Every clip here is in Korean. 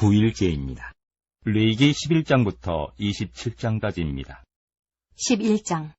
9일째입니다. 레위기 11장부터 27장까지입니다. 11장.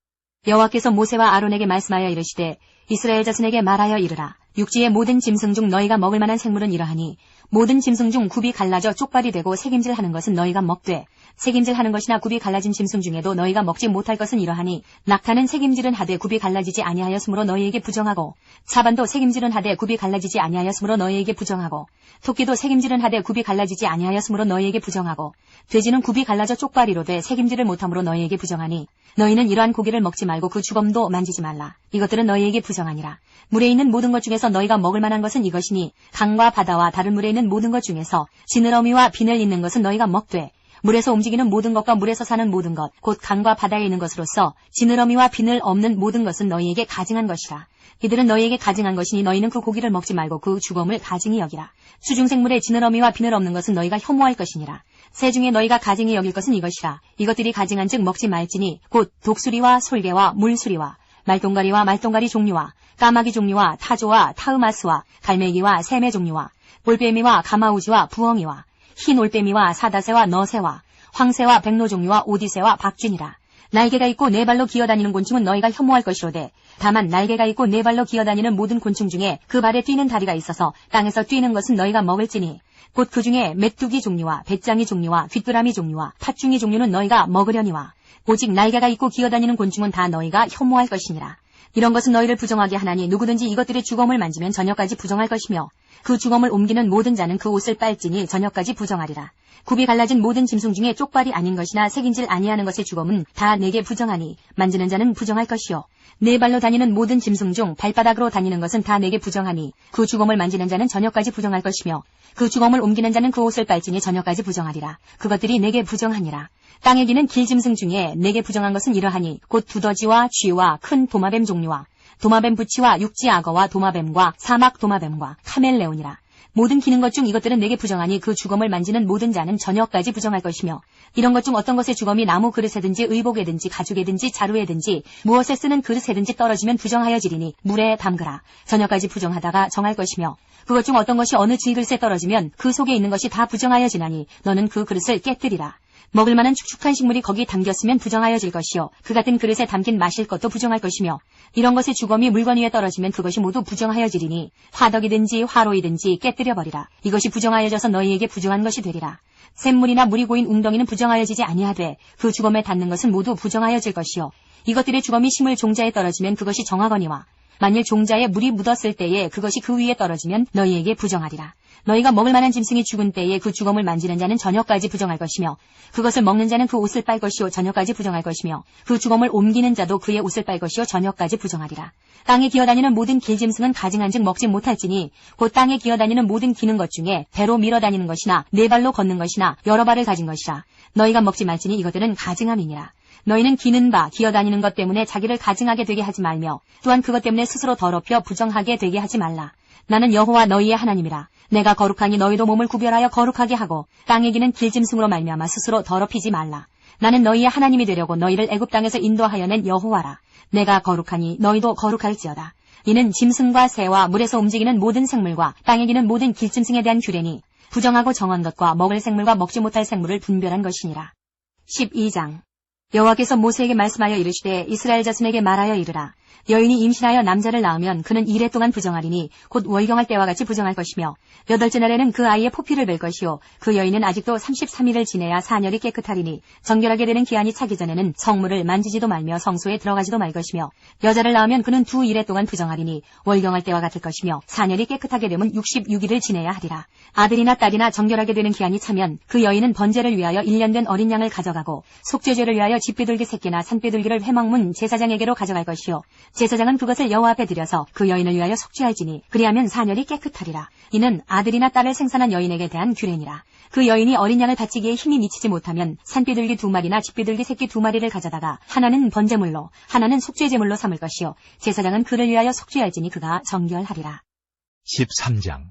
여호와께서 모세와 아론에게 말씀하여 이르시되 이스라엘 자손에게 말하여 이르라. 육지의 모든 짐승 중 너희가 먹을 만한 생물은 이러하니 모든 짐승 중 굽이 갈라져 쪽발이 되고 색임질하는 것은 너희가 먹되 색임질하는 것이나 굽이 갈라진 짐승 중에도 너희가 먹지 못할 것은 이러하니 낙타는 색임질은 하되 굽이 갈라지지 아니하였으므로 너희에게 부정하고 사반도 색임질은 하되 굽이 갈라지지 아니하였으므로 너희에게 부정하고 토끼도 색임질은 하되 굽이 갈라지지 아니하였으므로 너희에게 부정하고 돼지는 굽이 갈라져 쪽발이로 돼 색임질을 못함으로 너희에게 부정하니 너희는 이러한 고기를 먹지 말고 그 주검도 만지지 말라. 이것들은 너희에게 부정하니라. 물에 있는 모든 것 중에서 너희가 먹을 만한 것은 이것이니 강과 바다와 다른 물에 있는 모든 것 중에서 지느러미와 비늘 있는 것은 너희가 먹되 물에서 움직이는 모든 것과 물에서 사는 모든 것 곧 강과 바다에 있는 것으로서 지느러미와 비늘 없는 모든 것은 너희에게 가증한 것이라. 이들은 너희에게 가증한 것이니 너희는 그 고기를 먹지 말고 그 주검을 가증히 여기라. 수중생물의 지느러미와 비늘 없는 것은 너희가 혐오할 것이니라. 새 중에 너희가 가증히 여길 것은 이것이라. 이것들이 가증한 즉 먹지 말지니 곧 독수리와 솔개와 물수리와 말똥가리와 말똥가리 종류와 까마귀 종류와 타조와 타으마스와 갈매기와 새매 종류와 올빼미와 가마우지와 부엉이와 흰 올빼미와 사다새와 너새와 황새와 백로 종류와 오디새와 박쥐니라. 날개가 있고 네 발로 기어다니는 곤충은 너희가 혐오할 것이로되 다만 날개가 있고 네 발로 기어다니는 모든 곤충 중에 그 발에 뛰는 다리가 있어서 땅에서 뛰는 것은 너희가 먹을지니 곧 그 중에 메뚜기 종류와 배짱이 종류와 귀뚜라미 종류와 팥중이 종류는 너희가 먹으려니와 오직 날개가 있고 기어다니는 곤충은 다 너희가 혐오할 것이니라. 이런 것은 너희를 부정하게 하나니 누구든지 이것들의 주검을 만지면 저녁까지 부정할 것이며 그 주검을 옮기는 모든 자는 그 옷을 빨지니 저녁까지 부정하리라. 굽이 갈라진 모든 짐승 중에 쪽발이 아닌 것이나 색인질 아니하는 것의 주검은 다 내게 부정하니 만지는 자는 부정할 것이요 네 발로 다니는 모든 짐승 중 발바닥으로 다니는 것은 다 내게 부정하니 그 주검을 만지는 자는 저녁까지 부정할 것이며 그 주검을 옮기는 자는 그 옷을 빨지니 저녁까지 부정하리라. 그것들이 내게 부정하니라. 땅에 기는 길짐승 중에 내게 부정한 것은 이러하니 곧 두더지와 쥐와 큰 도마뱀 종류와 도마뱀 부치와 육지 악어와 도마뱀과 사막 도마뱀과 카멜레온이라. 모든 기는 것 중 이것들은 내게 부정하니 그 주검을 만지는 모든 자는 저녁까지 부정할 것이며 이런 것 중 어떤 것의 주검이 나무 그릇에든지 의복에든지 가죽에든지 자루에든지 무엇에 쓰는 그릇에든지 떨어지면 부정하여지리니 물에 담그라. 저녁까지 부정하다가 정할 것이며 그것 중 어떤 것이 어느 질그릇에 떨어지면 그 속에 있는 것이 다 부정하여지나니 너는 그 그릇을 깨뜨리라. 먹을 만한 축축한 식물이 거기 담겼으면 부정하여질 것이요 그 같은 그릇에 담긴 마실 것도 부정할 것이며 이런 것의 주검이 물건 위에 떨어지면 그것이 모두 부정하여지리니 화덕이든지 화로이든지 깨뜨려버리라. 이것이 부정하여져서 너희에게 부정한 것이 되리라. 샘물이나 물이 고인 웅덩이는 부정하여지지 아니하되 그 주검에 닿는 것은 모두 부정하여질 것이요 이것들의 주검이 심을 종자에 떨어지면 그것이 정하거니와 만일 종자에 물이 묻었을 때에 그것이 그 위에 떨어지면 너희에게 부정하리라. 너희가 먹을 만한 짐승이 죽은 때에 그 주검을 만지는 자는 저녁까지 부정할 것이며 그것을 먹는 자는 그 옷을 빨 것이요 저녁까지 부정할 것이며 그 주검을 옮기는 자도 그의 옷을 빨 것이요 저녁까지 부정하리라. 땅에 기어다니는 모든 길짐승은 가증한즉 먹지 못할지니 곧 땅에 기어다니는 모든 기는 것 중에 배로 밀어다니는 것이나 네 발로 걷는 것이나 여러 발을 가진 것이라. 너희가 먹지 말지니 이것들은 가증함이니라. 너희는 기는 바 기어다니는 것 때문에 자기를 가증하게 되게 하지 말며 또한 그것 때문에 스스로 더럽혀 부정하게 되게 하지 말라. 나는 여호와 너희의 하나님이라. 내가 거룩하니 너희도 몸을 구별하여 거룩하게 하고 땅에 기는 길짐승으로 말미암아 스스로 더럽히지 말라. 나는 너희의 하나님이 되려고 너희를 애굽 땅에서 인도하여 낸 여호와라. 내가 거룩하니 너희도 거룩할지어다. 이는 짐승과 새와 물에서 움직이는 모든 생물과 땅에 기는 모든 길짐승에 대한 규례니 부정하고 정한 것과 먹을 생물과 먹지 못할 생물을 분별한 것이니라. 12장. 여호와께서 모세에게 말씀하여 이르시되 이스라엘 자손에게 말하여 이르라. 여인이 임신하여 남자를 낳으면 그는 2일 동안 부정하리니 곧 월경할 때와 같이 부정할 것이며 8째 날에는 그 아이의 포피를 뵐 것이요 그 여인은 아직도 33일을 지내야 사녀리 깨끗하리니 정결하게 되는 기한이 차기 전에는 성물을 만지지도 말며 성소에 들어가지도 말 것이며 여자를 낳으면 그는 2일에 동안 부정하리니 월경할 때와 같을 것이며 사녀리 깨끗하게 되면 66일을 지내야 하리라. 아들이나 딸이나 정결하게 되는 기한이 차면 그 여인은 번제를 위하여 1년 된 어린 양을 가져가고 속죄제를 위하여 집비둘기 새끼나 산비둘기를 회막문 제사장에게로 가져갈 것이요 제사장은 그것을 여호와 앞에 드려서 그 여인을 위하여 속죄할지니 그리하면 사녀리 깨끗하리라. 이는 아들이나 딸을 생산한 여인에게 대한 규례니라. 그 여인이 어린 양을 바치기에 힘이 미치지 못하면 산비둘기 2마리나 집비둘기 새끼 2마리를 가져다가 하나는 번제물로 하나는 속죄제물로 삼을 것이요 제사장은 그를 위하여 속죄할지니 그가 정결하리라. 13장.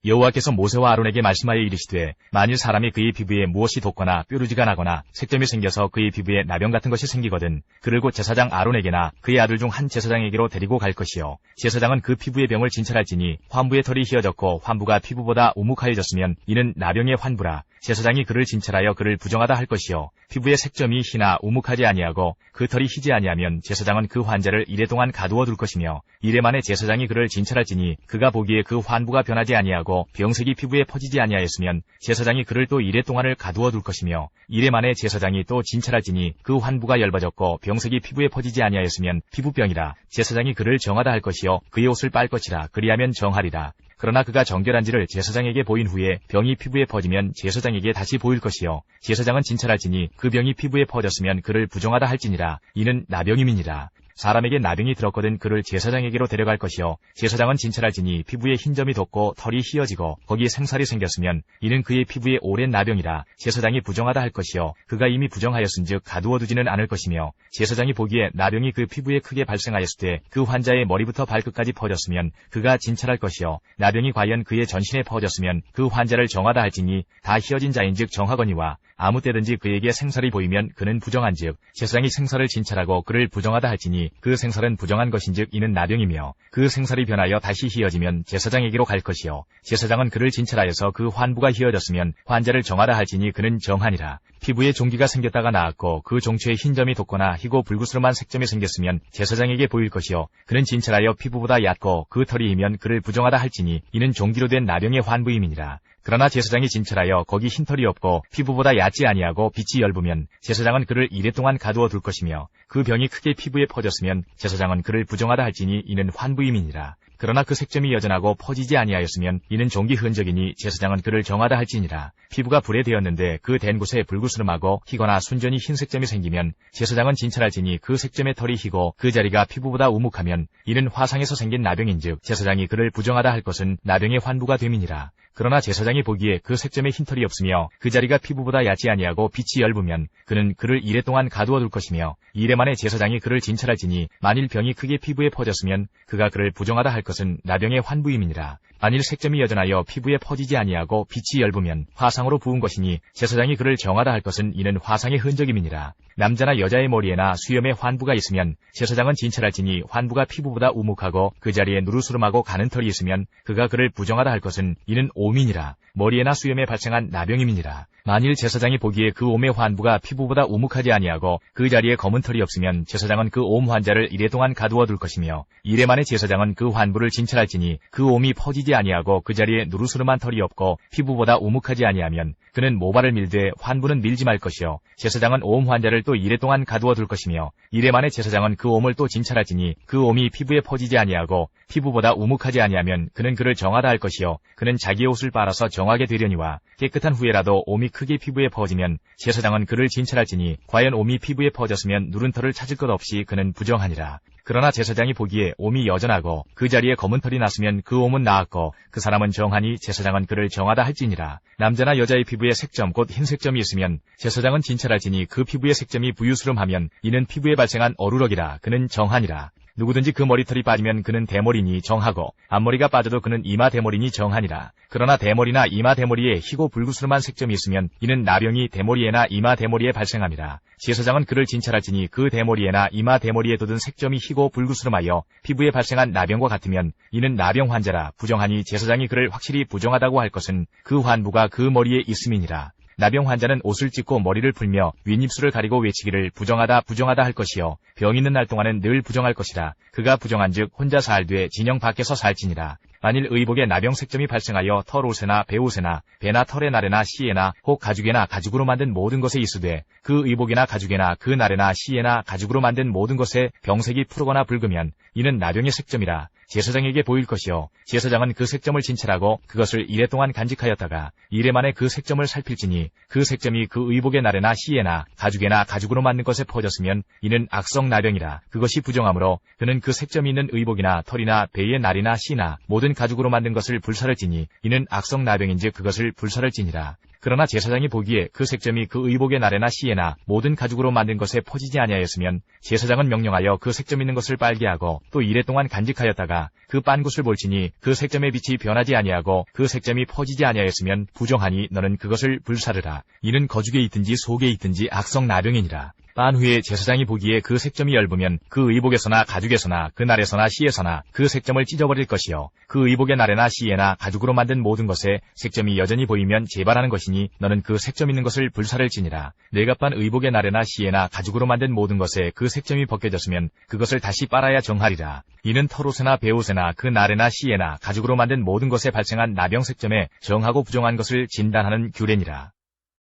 여호와께서 모세와 아론에게 말씀하여 이르시되 만일 사람이 그의 피부에 무엇이 돋거나 뾰루지가 나거나 색점이 생겨서 그의 피부에 나병 같은 것이 생기거든 그를 곧 제사장 아론에게나 그의 아들 중 한 제사장에게로 데리고 갈 것이요 제사장은 그 피부의 병을 진찰할지니 환부의 털이 휘어졌고 환부가 피부보다 오목하여졌으면 이는 나병의 환부라. 제사장이 그를 진찰하여 그를 부정하다 할 것이요 피부의 색점이 희나 우묵하지 아니하고 그 털이 희지 아니하면 제사장은 그 환자를 이래 동안 가두어 둘 것이며 이래 만에 제사장이 그를 진찰할지니 그가 보기에 그 환부가 변하지 아니하고 병색이 피부에 퍼지지 아니하였으면 제사장이 그를 또 이래 동안을 가두어 둘 것이며 이래 만에 제사장이 또 진찰할지니 그 환부가 엷어졌고 병색이 피부에 퍼지지 아니하였으면 피부병이라 제사장이 그를 정하다 할 것이요 그의 옷을 빨 것이라 그리하면 정하리라. 그러나 그가 정결한지를 제사장에게 보인 후에 병이 피부에 퍼지면 제사장에게 다시 보일 것이요 제사장은 진찰할지니 그 병이 피부에 퍼졌으면 그를 부정하다 할지니라. 이는 나병임이니라. 사람에게 나병이 들었거든 그를 제사장에게로 데려갈 것이요 제사장은 진찰할지니 피부에 흰점이 돋고 털이 휘어지고 거기에 생살이 생겼으면 이는 그의 피부에 오랜 나병이라. 제사장이 부정하다 할 것이요 그가 이미 부정하였은즉 가두어 두지는 않을 것이며 제사장이 보기에 나병이 그 피부에 크게 발생하였을 때 그 환자의 머리부터 발끝까지 퍼졌으면 그가 진찰할 것이요 나병이 과연 그의 전신에 퍼졌으면 그 환자를 정하다 할지니 다 휘어진 자인즉 정하거니와 아무 때든지 그에게 생살이 보이면 그는 부정한즉 제사장이 생살을 진찰하고 그를 부정하다 할지니 그 생살은 부정한 것인즉 이는 나병이며 그 생살이 변하여 다시 휘어지면 제사장에게로 갈 것이요 제사장은 그를 진찰하여서 그 환부가 휘어졌으면 환자를 정하다 할지니 그는 정하니라. 피부에 종기가 생겼다가 나았고 그 종초에 흰점이 돋거나 희고 불구스름한 색점이 생겼으면 제사장에게 보일 것이요 그는 진찰하여 피부보다 얕고 그 털이 희면 그를 부정하다 할지니 이는 종기로 된 나병의 환부임이니라. 그러나 제사장이 진찰하여 거기 흰털이 없고 피부보다 얕지 아니하고 빛이 엷으면 제사장은 그를 이래 동안 가두어 둘 것이며 그 병이 크게 피부에 퍼졌으면 제사장은 그를 부정하다 할지니 이는 환부임이니라. 그러나 그 색점이 여전하고 퍼지지 아니하였으면 이는 종기 흔적이니 제사장은 그를 정하다 할지니라. 피부가 불에 되었는데 그 된 곳에 불구스름하고 희거나 순전히 흰 색점이 생기면 제사장은 진찰할지니 그 색점의 털이 희고 그 자리가 피부보다 우묵하면 이는 화상에서 생긴 나병인즉 제사장이 그를 부정하다 할 것은 나병의 환부가 됨이니라. 그러나 제사장이 보기에 그 색점에 흰털이 없으며 그 자리가 피부보다 얕지 아니하고 빛이 엷으면 그는 그를 이래 동안 가두어 둘 것이며 이래 만에 제사장이 그를 진찰할지니 만일 병이 크게 피부에 퍼졌으면 그가 그를 부정하다 할 것은 나병의 환부임이니라. 만일 색점이 여전하여 피부에 퍼지지 아니하고 빛이 엷으면 화상으로 부은 것이니 제사장이 그를 정하다 할 것은 이는 화상의 흔적임이니라. 남자나 여자의 머리에나 수염에 환부가 있으면 제사장은 진찰할지니 환부가 피부보다 우묵하고 그 자리에 누르스름하고 가는 털이 있으면 그가 그를 부정하다 할 것은 이는 오민이라. 머리에나 수염에 발생한 나병임이니라. 만일 제사장이 보기에 그 옴의 환부가 피부보다 우묵하지 아니하고 그 자리에 검은 털이 없으면 제사장은 그 옴 환자를 이래 동안 가두어 둘 것이며 이래 만에 제사장은 그 환부를 진찰할지니 그 옴이 퍼지지 아니하고 그 자리에 누르스름한 털이 없고 피부보다 우묵하지 아니하면 그는 모발을 밀되 환부는 밀지 말 것이요 제사장은 옴 환자를 또 이래 동안 가두어 둘 것이며 이래 만에 제사장은 그 옴을 또 진찰할지니 그 옴이 피부에 퍼지지 아니하고 피부보다 우묵하지 아니하면 그는 그를 정하다 할 것이요 그는 자기의 옷을 빨아서 정하게 되려니와 깨끗한 후에라도 옴이 크게 피부에 퍼지면 제사장은 그를 진찰할지니 과연 옴이 피부에 퍼졌으면 누른 털을 찾을 것 없이 그는 부정하니라. 그러나 제사장이 보기에 옴이 여전하고 그 자리에 검은 털이 났으면 그 옴은 나았고 그 사람은 정하니 제사장은 그를 정하다 할지니라. 남자나 여자의 피부에 색점 곧 흰색점이 있으면 제사장은 진찰할지니 그 피부의 색점이 부유스름하면 이는 피부에 발생한 어루럭이라. 그는 정하니라. 누구든지 그 머리털이 빠지면 그는 대머리니 정하고 앞머리가 빠져도 그는 이마 대머리니 정하니라. 그러나 대머리나 이마 대머리에 희고 불구스름한 색점이 있으면 이는 나병이 대머리에나 이마 대머리에 발생함이라. 제사장은 그를 진찰할지니 그 대머리에나 이마 대머리에 돋은 색점이 희고 불구스름하여 피부에 발생한 나병과 같으면 이는 나병 환자라. 부정하니 제사장이 그를 확실히 부정하다고 할 것은 그 환부가 그 머리에 있음이니라. 나병 환자는 옷을 찢고 머리를 풀며 윗입술을 가리고 외치기를 부정하다 부정하다 할 것이요 병 있는 날 동안은 늘 부정할 것이라. 그가 부정한즉 혼자 살되 진영 밖에서 살지니라. 만일 의복에 나병 색점이 발생하여 털옷에나 배옷에나 배나 털의 날에나 시에나 혹 가죽에나 가죽으로 만든 모든 것에 있으되 그 의복이나 가죽에나 그 날에나 시에나 가죽으로 만든 모든 것에 병색이 푸르거나 붉으면 이는 나병의 색점이라. 제사장에게 보일 것이요 제사장은 그 색점을 진찰하고 그것을 이래 동안 간직하였다가 이래 만에 그 색점을 살필지니 그 색점이 그 의복의 날에나 시에나 가죽에나 가죽으로 만든 것에 퍼졌으면 이는 악성 나병이라. 그것이 부정하므로 그는 그 색점이 있는 의복이나 털이나 배의 날이나 시나 모든 가죽으로 만든 것을 불사를 지니 이는 악성 나병인즉 그것을 불사를 지니라. 그러나 제사장이 보기에 그 색점이 그 의복의 날에나 시에나 모든 가죽으로 만든 것에 퍼지지 아니하였으면 제사장은 명령하여 그 색점 있는 것을 빨게 하고 또 이래 동안 간직하였다가 그 빤 곳을 볼지니 그 색점의 빛이 변하지 아니하고 그 색점이 퍼지지 아니하였으면 부정하니 너는 그것을 불사르라. 이는 거죽에 있든지 속에 있든지 악성 나병이니라. 빤 후에 제사장이 보기에 그 색점이 엷으면 그 의복에서나 가죽에서나 그 날에서나 씨에서나 그 색점을 찢어버릴 것이요 그 의복의 날에나 씨에나 가죽으로 만든 모든 것에 색점이 여전히 보이면 재발하는 것이니 너는 그 색점 있는 것을 불살을지니라. 내가 빤 의복의 날에나 씨에나 가죽으로 만든 모든 것에 그 색점이 벗겨졌으면 그것을 다시 빨아야 정하리라. 이는 털옷에나 베옷에나 그 날에나 씨에나 가죽으로 만든 모든 것에 발생한 나병 색점에 정하고 부정한 것을 진단하는 규례니라.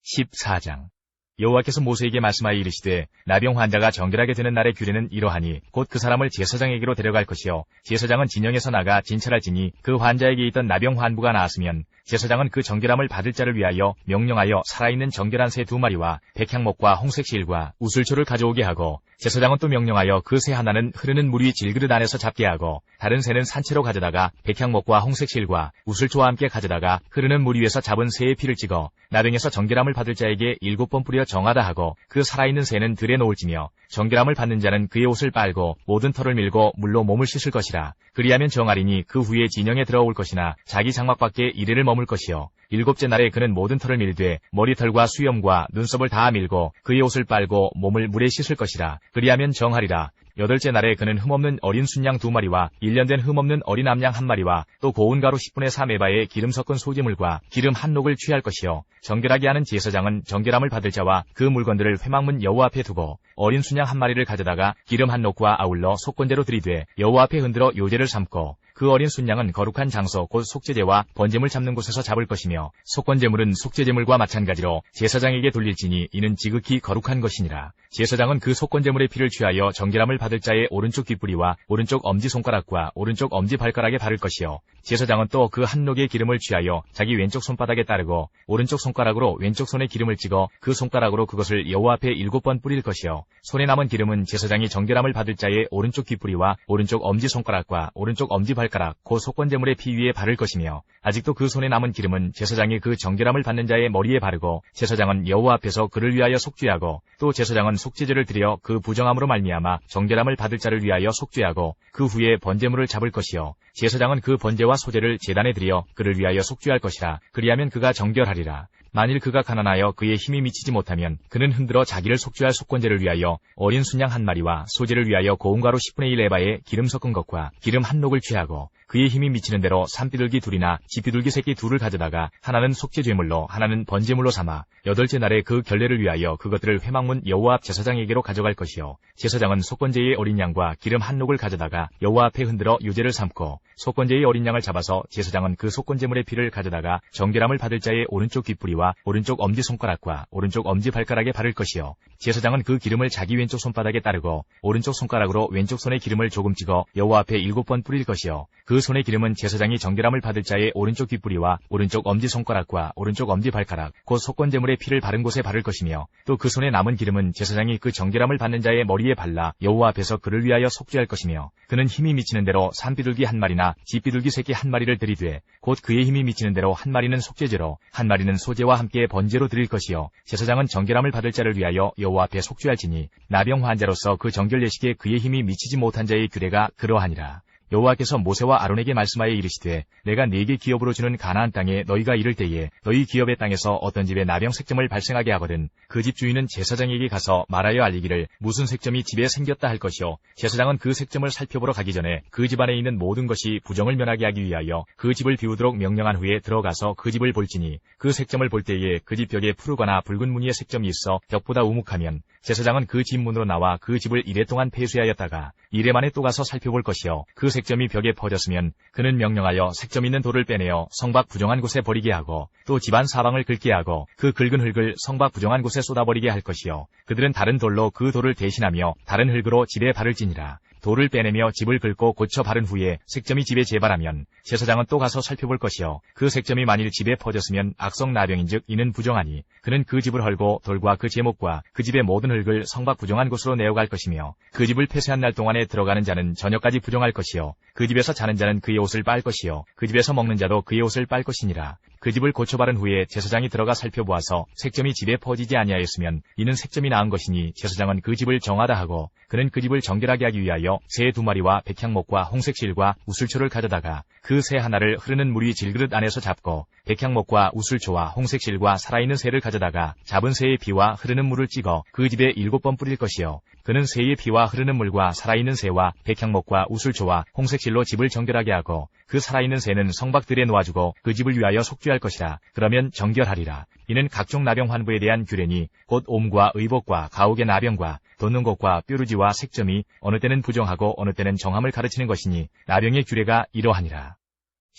14장 여호와께서 모세에게 말씀하여 이르시되 나병 환자가 정결하게 되는 날의 규례는 이러하니 곧 그 사람을 제사장에게로 데려갈 것이요 제사장은 진영에서 나가 진찰할지니 그 환자에게 있던 나병 환부가 나았으면 제사장은 그 정결함을 받을 자를 위하여 명령하여 살아있는 정결한 새 2마리와 백향목과 홍색실과 우슬초를 가져오게 하고 제사장은 또 명령하여 그 새 하나는 흐르는 물 위 질그릇 안에서 잡게 하고 다른 새는 산채로 가져다가 백향목과 홍색실과 우슬초와 함께 가져다가 흐르는 물 위에서 잡은 새의 피를 찍어 나병에서 정결함을 받을 자에게 7번 뿌려 정하다 하고 그 살아있는 새는 들에 놓을지며 정결함을 받는 자는 그의 옷을 빨고 모든 털을 밀고 물로 몸을 씻을 것이라. 그리하면 정하리니 그 후에 진영에 들어올 것이나 자기 장막 밖에 이래를 머물 것이요 7째 날에 그는 모든 털을 밀되 머리털과 수염과 눈썹을 다 밀고 그의 옷을 빨고 몸을 물에 씻을 것이라. 그리하면 정하리라. 8째 날에 그는 흠없는 어린 순양 2마리와 1년 된 흠없는 어린 암양 1마리와 또 고운 가루 10분의 3에바에 기름 섞은 소재물과 기름 한 녹을 취할 것이요 정결하게 하는 제사장은 정결함을 받을 자와 그 물건들을 회막문 여호와 앞에 두고 어린 순양 1마리를 가져다가 기름 한 녹과 아울러 속건제로 들이되 여호와 앞에 흔들어 요제를 삼고 그 어린 순양은 거룩한 장소 곧 속죄제와 번제물 잡는 곳에서 잡을 것이며 속건제물은 속죄제물과 마찬가지로 제사장에게 돌릴지니 이는 지극히 거룩한 것이니라. 제사장은 그 속건제물의 피를 취하여 정결함을 받을 자의 오른쪽 뒷부리와 오른쪽 엄지손가락과 오른쪽 엄지발가락에 바를 것이요 제사장은 또 그 한 녹의 기름을 취하여 자기 왼쪽 손바닥에 따르고 오른쪽 손가락으로 왼쪽 손에 기름을 찍어 그 손가락으로 그것을 여호와 앞에 7번 뿌릴 것이요 손에 남은 기름은 제사장이 정결함을 받을 자의 오른쪽 뒷부리와 오른쪽 엄지손가락과 오른쪽 엄지발가락 곧 속건제물의 피 위에 바를 것이며 아직도 그 손에 남은 기름은 제사장이 그 정결함을 받는 자의 머리에 바르고 제사장은 여호와 앞에서 그를 위하여 속죄하고 또 제사장은 속죄제를 드려 그 부정함으로 말미암아 정결함을 받을 자를 위하여 속죄하고 그 후에 번제물을 잡을 것이요 제사장은 그 번제와 소제를 제단에 드려 그를 위하여 속죄할 것이라. 그리하면 그가 정결하리라. 만일 그가 가난하여 그의 힘이 미치지 못하면 그는 흔들어 자기를 속죄할 속건제를 위하여 어린 순양 1마리와 소제를 위하여 고운 가루 10분의 1 에바에 기름 섞은 것과 기름 한 녹을 취하고 그의 힘이 미치는 대로 산비둘기 2이나 지비둘기 새끼 2를 가져다가 하나는 속죄제물로 하나는 번제물로 삼아 8째 날에 그 결례를 위하여 그것들을 회막문 여호와 앞 제사장에게로 가져갈 것이요 제사장은 속건제의 어린 양과 기름 한 녹을 가져다가 여호와 앞에 흔들어 유제를 삼고 속건제의 어린 양을 잡아서 제사장은 그 속건제물의 피를 가져다가 정결함을 받을 자의 오른쪽 뒷부리와 오른쪽 엄지손가락과 오른쪽 엄지발가락에 바를 것이요 제사장은 그 기름을 자기 왼쪽 손바닥에 따르고 오른쪽 손가락으로 왼쪽 손에 기름을 조금 찍어 여호와 앞에 7번 뿌릴 것이요 그 손의 기름은 제사장이 정결함을 받을 자의 오른쪽 뒷부리와 오른쪽 엄지손가락과 오른쪽 엄지발가락 곧 속건제물의 피를 바른 곳에 바를 것이며 또 그 손에 남은 기름은 제사장이 그 정결함을 받는 자의 머리에 발라 여호와 앞에서 그를 위하여 속죄할 것이며 그는 힘이 미치는 대로 산비둘기 1마리나 지비둘기 새끼 1마리를 들이되 곧 그의 힘이 미치는 대로 1마리는 속죄제로 1마리는 소제와 함께 번제로 드릴 것이요 제사장은 정결함을 받을 자를 위하여 여호와 앞에 속죄할지니 나병 환자로서 그 정결 예식에 그의 힘이 미치지 못한 자의 규례가 그러하니라. 여호와께서 모세와 아론에게 말씀하여 이르시되 내가 네게 기업으로 주는 가나안 땅에 너희가 이를 때에 너희 기업의 땅에서 어떤 집에 나병 색점을 발생하게 하거든 그 집 주인은 제사장에게 가서 말하여 알리기를 무슨 색점이 집에 생겼다 할 것이요 제사장은 그 색점을 살펴보러 가기 전에 그 집 안에 있는 모든 것이 부정을 면하게 하기 위하여 그 집을 비우도록 명령한 후에 들어가서 그 집을 볼지니 그 색점을 볼 때에 그 집 벽에 푸르거나 붉은 무늬의 색점이 있어 벽보다 우묵하면 제사장은 그 집 문으로 나와 그 집을 이래 동안 폐쇄하였다가 이래 만에 또 가서 살펴볼 것이요 그 색점이 벽에 퍼졌으면 그는 명령하여 색점 있는 돌을 빼내어 성박 부정한 곳에 버리게 하고 또 집안 사방을 긁게 하고 그 긁은 흙을 성박 부정한 곳에 쏟아버리게 할 것이요 그들은 다른 돌로 그 돌을 대신하며 다른 흙으로 집에 바를지니라. 돌을 빼내며 집을 긁고 고쳐 바른 후에 색점이 집에 재발하면 제사장은 또 가서 살펴볼 것이요 그 색점이 만일 집에 퍼졌으면 악성 나병인즉 이는 부정하니 그는 그 집을 헐고 돌과 그 제목과 그 집의 모든 흙을 성박 부정한 곳으로 내어갈 것이며 그 집을 폐쇄한 날 동안에 들어가는 자는 저녁까지 부정할 것이요 그 집에서 자는 자는 그의 옷을 빨 것이요 그 집에서 먹는 자도 그의 옷을 빨 것이니라. 그 집을 고쳐바른 후에 제사장이 들어가 살펴보아서 색점이 집에 퍼지지 아니하였으면 이는 색점이 나은 것이니 제사장은 그 집을 정하다 하고 그는 그 집을 정결하게 하기 위하여 새 2마리와 백향목과 홍색실과 우슬초를 가져다가 그 새 하나를 흐르는 물 위 질그릇 안에서 잡고 백향목과 우슬초와 홍색실과 살아있는 새를 가져다가 잡은 새의 피와 흐르는 물을 찍어 그 집에 7번 뿌릴 것이요 그는 새의 피와 흐르는 물과 살아있는 새와 백향목과 우슬초와 홍색실로 집을 정결하게 하고 그 살아있는 새는 성박들에 놓아주고 그 집을 위하여 속죄할 것이라. 그러면 정결하리라. 이는 각종 나병 환부에 대한 규례니 곧 옴과 의복과 가옥의 나병과 돋는 것과 뾰루지와 색점이 어느 때는 부정하고 어느 때는 정함을 가르치는 것이니 나병의 규례가 이러하니라.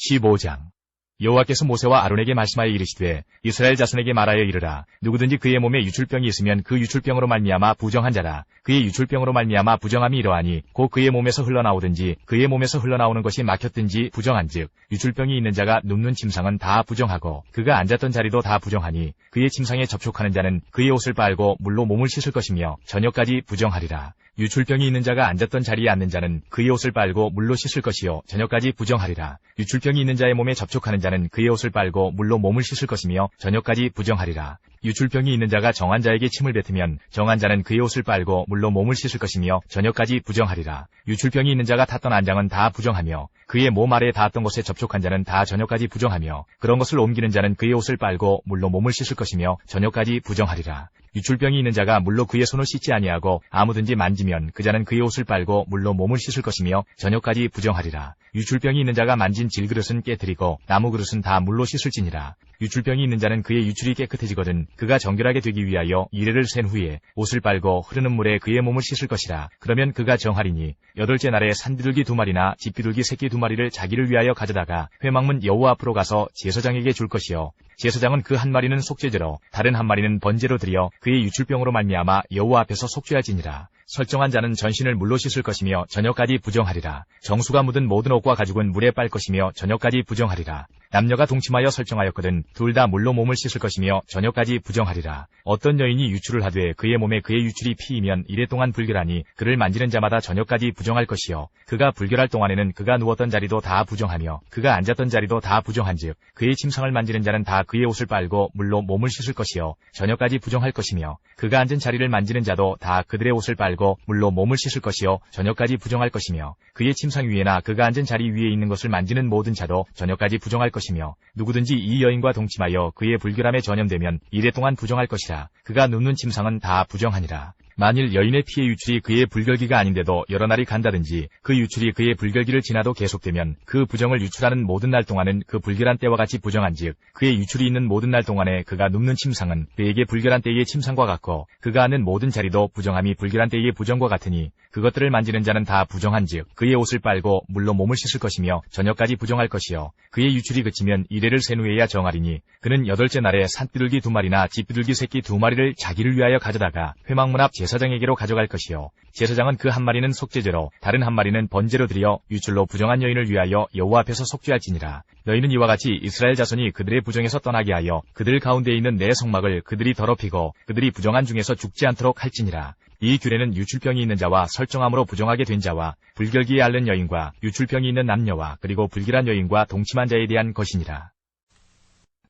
15장 여호와께서 모세와 아론에게 말씀하여 이르시되 이스라엘 자손에게 말하여 이르라. 누구든지 그의 몸에 유출병이 있으면 그 유출병으로 말미암아 부정한 자라. 그의 유출병으로 말미암아 부정함이 이러하니 곧 그의 몸에서 흘러나오든지 그의 몸에서 흘러나오는 것이 막혔든지 부정한즉 유출병이 있는 자가 눕는 침상은 다 부정하고 그가 앉았던 자리도 다 부정하니 그의 침상에 접촉하는 자는 그의 옷을 빨고 물로 몸을 씻을 것이며 저녁까지 부정하리라. 유출병이 있는 자가 앉았던 자리에 앉는 자는 그의 옷을 빨고 물로 씻을 것이요 저녁까지 부정하리라. 유출병이 있는 자의 몸에 접촉하는 자는 그의 옷을 빨고 물로 몸을 씻을 것이며 저녁까지 부정하리라. 유출병이 있는 자가 정한 자에게 침을 뱉으면 정한 자는 그의 옷을 빨고 물로 몸을 씻을 것이며 저녁까지 부정하리라. 유출병이 있는 자가 탔던 안장은 다 부정하며 그의 몸 아래에 닿았던 것에 접촉한 자는 다 저녁까지 부정하며 그런 것을 옮기는 자는 그의 옷을 빨고 물로 몸을 씻을 것이며 저녁까지 부정하리라. 유출병이 있는 자가 물로 그의 손을 씻지 아니하고 아무든지 만지면 그 자는 그의 옷을 빨고 물로 몸을 씻을 것이며 저녁까지 부정하리라. 유출병이 있는 자가 만진 질그릇은 깨뜨리고 나무 그릇은 다 물로 씻을지니라. 유출병이 있는 자는 그의 유출이 깨끗해지거든 그가 정결하게 되기 위하여 이레를 센 후에 옷을 빨고 흐르는 물에 그의 몸을 씻을 것이라. 그러면 그가 정하리니 8째 날에 산비둘기 2마리나 집비둘기 새끼 2마리를 자기를 위하여 가져다가 회막문 여호와 앞으로 가서 제사장에게 줄 것이요 제사장은 그 1마리는 속죄제로 다른 1마리는 번제로 드려 그의 유출병으로 말미암아 여호와 앞에서 속죄할지니라. 설정한 자는 전신을 물로 씻을 것이며 저녁까지 부정하리라. 정수가 묻은 모든 옷과 가죽은 물에 빨 것이며 저녁까지 부정하리라. 남녀가 동침하여 설정하였거든 둘 다 물로 몸을 씻을 것이며 저녁까지 부정하리라. 어떤 여인이 유출을 하되 그의 몸에 그의 유출이 피이면 이래 동안 불결하니 그를 만지는 자마다 저녁까지 부정할 것이요 그가 불결할 동안에는 그가 누웠던 자리도 다 부정하며 그가 앉았던 자리도 다 부정한즉 그의 침상을 만지는 자는 다 그의 옷을 빨고 물로 몸을 씻을 것이요 저녁까지 부정할 것이며 그가 앉은 자리를 만지는 자도 다 그들의 옷을 빨고 물로 몸을 씻을 것이요 저녁까지 부정할 것이며 그의 침상 위에나 그가 앉은 자리 위에 있는 것을 만지는 모든 자도 저녁까지 부정할 것이며 누구든지 이 여인과 동침하여 그의 불결함에 전염되면 이래 동안 부정할 것이라. 그가 눕는 침상은 다 부정하니라. 만일 여인의 피의 유출이 그의 불결기가 아닌데도 여러 날이 간다든지 그 유출이 그의 불결기를 지나도 계속되면 그 부정을 유출하는 모든 날 동안은 그 불결한 때와 같이 부정한즉 그의 유출이 있는 모든 날 동안에 그가 눕는 침상은 그에게 불결한 때의 침상과 같고 그가 앉는 모든 자리도 부정함이 불결한 때의 부정과 같으니 그것들을 만지는 자는 다 부정한즉 그의 옷을 빨고 물로 몸을 씻을 것이며 저녁까지 부정할 것이요 그의 유출이 그치면 이레를 센 후에야 정하리니 그는 8째 날에 산비둘기 2마리나 집비둘기 새끼 2마리를 자기를 위하여 가져다가 회막문 앞 제사장에게로 가져갈 것이요 제사장은 그 1마리는 속죄제로 다른 1마리는 번제로 드려 유출로 부정한 여인을 위하여 여호와 앞에서 속죄할지니라. 너희는 이와 같이 이스라엘 자손이 그들의 부정에서 떠나게 하여 그들 가운데 있는 내 성막을 그들이 더럽히고 그들이 부정한 중에서 죽지 않도록 할지니라. 이 규례는 유출병이 있는 자와 설정함으로 부정하게 된 자와 불결기에 앓는 여인과 유출병이 있는 남녀와 그리고 불길한 여인과 동침한 자에 대한 것이니라.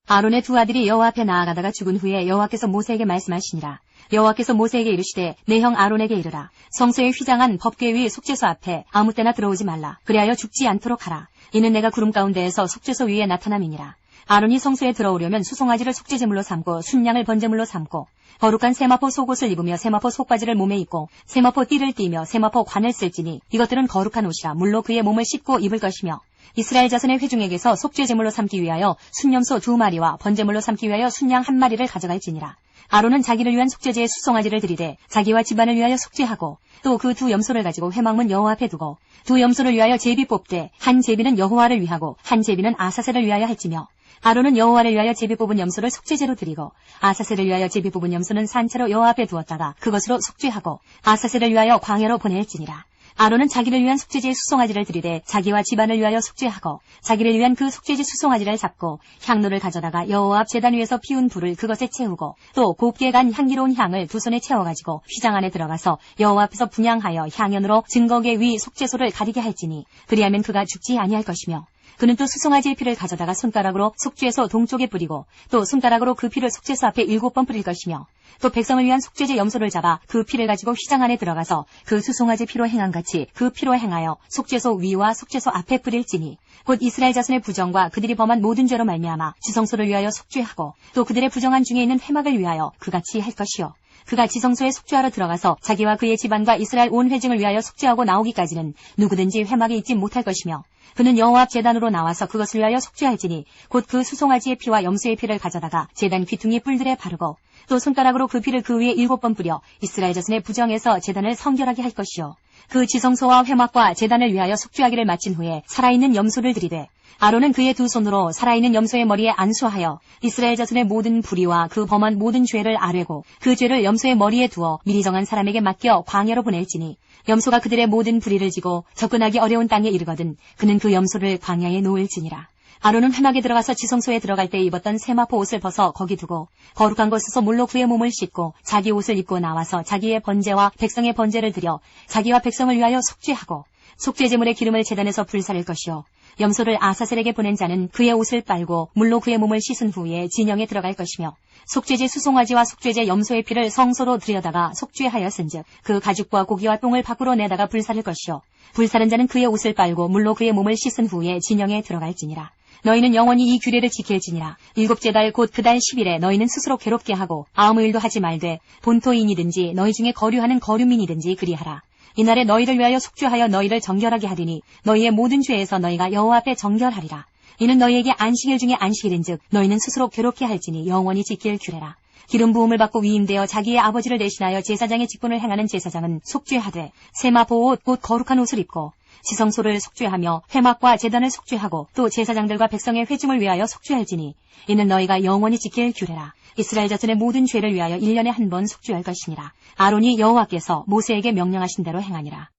아론의 2 아들이 여호와 앞에 나아가다가 죽은 후에 여호와께서 모세에게 말씀하시니라. 여호와께서 모세에게 이르시되 내 형 아론에게 이르라. 성소에 휘장한 법궤 위 속죄소 앞에 아무 때나 들어오지 말라. 그리하여 죽지 않도록 하라. 이는 내가 구름 가운데에서 속죄소 위에 나타남이니라. 아론이 성소에 들어오려면 수송아지를 속죄제물로 삼고 순양을 번제물로 삼고 거룩한 세마포 속옷을 입으며 세마포 속바지를 몸에 입고 세마포 띠를 띠며 세마포 관을 쓸지니 이것들은 거룩한 옷이라 물로 그의 몸을 씻고 입을 것이며 이스라엘 자손의 회중에게서 속죄제물로 삼기 위하여 순염소 2마리와 번제물로 삼기 위하여 순양 1마리를 가져갈지니라. 아론은 자기를 위한 속죄제의 수송아지를 들이되 자기와 집안을 위하여 속죄하고 또 그 2 염소를 가지고 회막문 여호와 앞에 두고 2 염소를 위하여 제비 뽑되 한 제비는 여호와를 위하고 한 제비는 아사셀을 위하여 할지며 아론은 여호와를 위하여 제비 뽑은 염소를 속죄제로 드리고 아사셀을 위하여 제비 뽑은 염소는 산채로 여호와 앞에 두었다가 그것으로 속죄하고 아사셀을 위하여 광야로 보낼지니라. 아론은 자기를 위한 속죄제의 수송아지를 들이되 자기와 집안을 위하여 속죄하고 자기를 위한 그 속죄제 수송아지를 잡고 향로를 가져다가 여호와 앞 제단 위에서 피운 불을 그것에 채우고 또 곱게 간 향기로운 향을 2 손에 채워가지고 휘장 안에 들어가서 여호와 앞에서 분향하여 향연으로 증거계 위 속죄소를 가리게 할지니 그리하면 그가 죽지 아니할 것이며 그는 또 수송아지의 피를 가져다가 손가락으로 속죄소 동쪽에 뿌리고 또 손가락으로 그 피를 속죄소 앞에 7번 뿌릴 것이며 또 백성을 위한 속죄제 염소를 잡아 그 피를 가지고 휘장 안에 들어가서 그 수송아지 피로 행한같이 그 피로 행하여 속죄소 위와 속죄소 앞에 뿌릴지니 곧 이스라엘 자손의 부정과 그들이 범한 모든 죄로 말미암아 지성소를 위하여 속죄하고 또 그들의 부정한 중에 있는 회막을 위하여 그같이 할 것이요 그가 지성소에 속죄하러 들어가서 자기와 그의 집안과 이스라엘 온 회중을 위하여 속죄하고 나오기까지는 누구든지 회막에 있지 못할 것이며 그는 여호와 앞 제단으로 나와서 그것을 위하여 속죄할지니 곧 그 수송아지의 피와 염소의 피를 가져다가 제단 귀퉁이 뿔들에 바르고 또 손가락으로 그 피를 그 위에 7번 뿌려 이스라엘 자손의 부정에서 제단을 성결하게 할 것이요 그 지성소와 회막과 제단을 위하여 속죄하기를 마친 후에 살아있는 염소를 들이되 아론은 그의 두 손으로 살아있는 염소의 머리에 안수하여 이스라엘 자손의 모든 불의와 그 범한 모든 죄를 아뢰고 그 죄를 염소의 머리에 두어 미리 정한 사람에게 맡겨 광야로 보낼지니 염소가 그들의 모든 불의를 지고 접근하기 어려운 땅에 이르거든 그는 그 염소를 광야에 놓을지니라. 아론은 회막에 들어가서 지성소에 들어갈 때 입었던 세마포 옷을 벗어 거기 두고 거룩한 곳에서 물로 그의 몸을 씻고 자기 옷을 입고 나와서 자기의 번제와 백성의 번제를 드려 자기와 백성을 위하여 속죄하고 속죄제물의 기름을 제단에서 불사를 것이요 염소를 아사셀에게 보낸 자는 그의 옷을 빨고 물로 그의 몸을 씻은 후에 진영에 들어갈 것이며 속죄제 수송아지와 속죄제 염소의 피를 성소로 들여다가 속죄하였은즉 그 가죽과 고기와 똥을 밖으로 내다가 불사를 것이요 불사른 자는 그의 옷을 빨고 물로 그의 몸을 씻은 후에 진영에 들어갈지니라. 너희는 영원히 이 규례를 지킬지니라. 7째 달 곧 그 달 10일에 너희는 스스로 괴롭게 하고 아무 일도 하지 말되 본토인이든지 너희 중에 거류하는 거류민이든지 그리하라. 이날에 너희를 위하여 속죄하여 너희를 정결하게 하리니 너희의 모든 죄에서 너희가 여호와 앞에 정결하리라. 이는 너희에게 안식일 중에 안식일인즉 너희는 스스로 괴롭게 할지니 영원히 지킬 규례라. 기름 부음을 받고 위임되어 자기의 아버지를 대신하여 제사장의 직분을 행하는 제사장은 속죄하되 세마포옷 곧 거룩한 옷을 입고 지성소를 속죄하며 회막과 제단을 속죄하고 또 제사장들과 백성의 회중을 위하여 속죄할지니 이는 너희가 영원히 지킬 규례라. 이스라엘 자손의 모든 죄를 위하여 1년에 한 번 속죄할 것이니라. 아론이 여호와께서 모세에게 명령하신 대로 행하니라.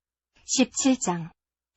17장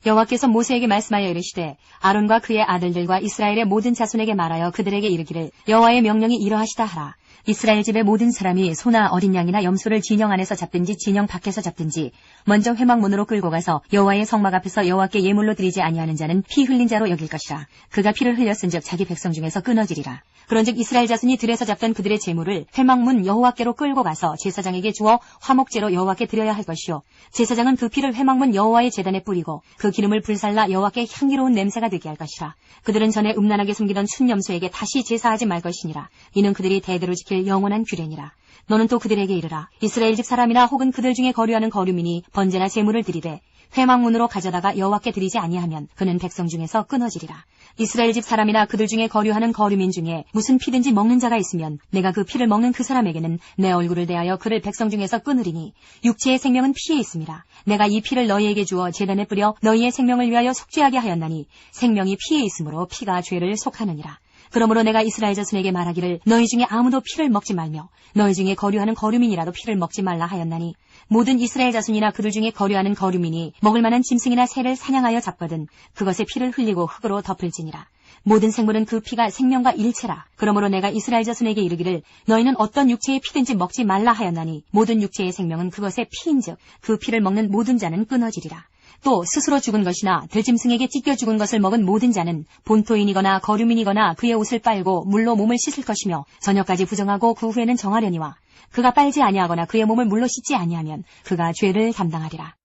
여호와께서 모세에게 말씀하여 이르시되 아론과 그의 아들들과 이스라엘의 모든 자손에게 말하여 그들에게 이르기를 여호와의 명령이 이러하시다 하라. 이스라엘 집의 모든 사람이 소나 어린 양이나 염소를 진영 안에서 잡든지 진영 밖에서 잡든지 먼저 회막 문으로 끌고 가서 여호와의 성막 앞에서 여호와께 예물로 드리지 아니하는 자는 피 흘린 자로 여길 것이라. 그가 피를 흘렸은즉 자기 백성 중에서 끊어지리라. 그런즉 이스라엘 자손이 들에서 잡던 그들의 제물을 회막 문 여호와께로 끌고 가서 제사장에게 주어 화목제로 여호와께 드려야 할 것이요 제사장은 그 피를 회막 문 여호와의 제단에 뿌리고 그 기름을 불살라 여호와께 향기로운 냄새가 되게 할 것이라. 그들은 전에 음란하게 숨기던 순염소에게 다시 제사하지 말 것이니라. 이는 그들이 대대로 지킬 영원한 규례니라. 너는 또 그들에게 이르라. 이스라엘 집 사람이나 혹은 그들 중에 거류하는 거류민이 번제나 제물을 드리되 회막문으로 가져다가 여호와께 드리지 아니하면 그는 백성 중에서 끊어지리라. 이스라엘 집 사람이나 그들 중에 거류하는 거류민 중에 무슨 피든지 먹는 자가 있으면 내가 그 피를 먹는 그 사람에게는 내 얼굴을 대하여 그를 백성 중에서 끊으리니 육체의 생명은 피에 있습니다. 내가 이 피를 너희에게 주어 제단에 뿌려 너희의 생명을 위하여 속죄하게 하였나니 생명이 피에 있으므로 피가 죄를 속하느니라. 그러므로 내가 이스라엘 자손에게 말하기를 너희 중에 아무도 피를 먹지 말며 너희 중에 거류하는 거류민이라도 피를 먹지 말라 하였나니 모든 이스라엘 자손이나 그들 중에 거류하는 거류민이 먹을 만한 짐승이나 새를 사냥하여 잡거든 그것의 피를 흘리고 흙으로 덮을지니라. 모든 생물은 그 피가 생명과 일체라. 그러므로 내가 이스라엘 자손에게 이르기를 너희는 어떤 육체의 피든지 먹지 말라 하였나니 모든 육체의 생명은 그것의 피인즉 그 피를 먹는 모든 자는 끊어지리라. 또 스스로 죽은 것이나 들짐승에게 찢겨 죽은 것을 먹은 모든 자는 본토인이거나 거류민이거나 그의 옷을 빨고 물로 몸을 씻을 것이며 저녁까지 부정하고 그 후에는 정하려니와 그가 빨지 아니하거나 그의 몸을 물로 씻지 아니하면 그가 죄를 담당하리라.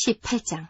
18장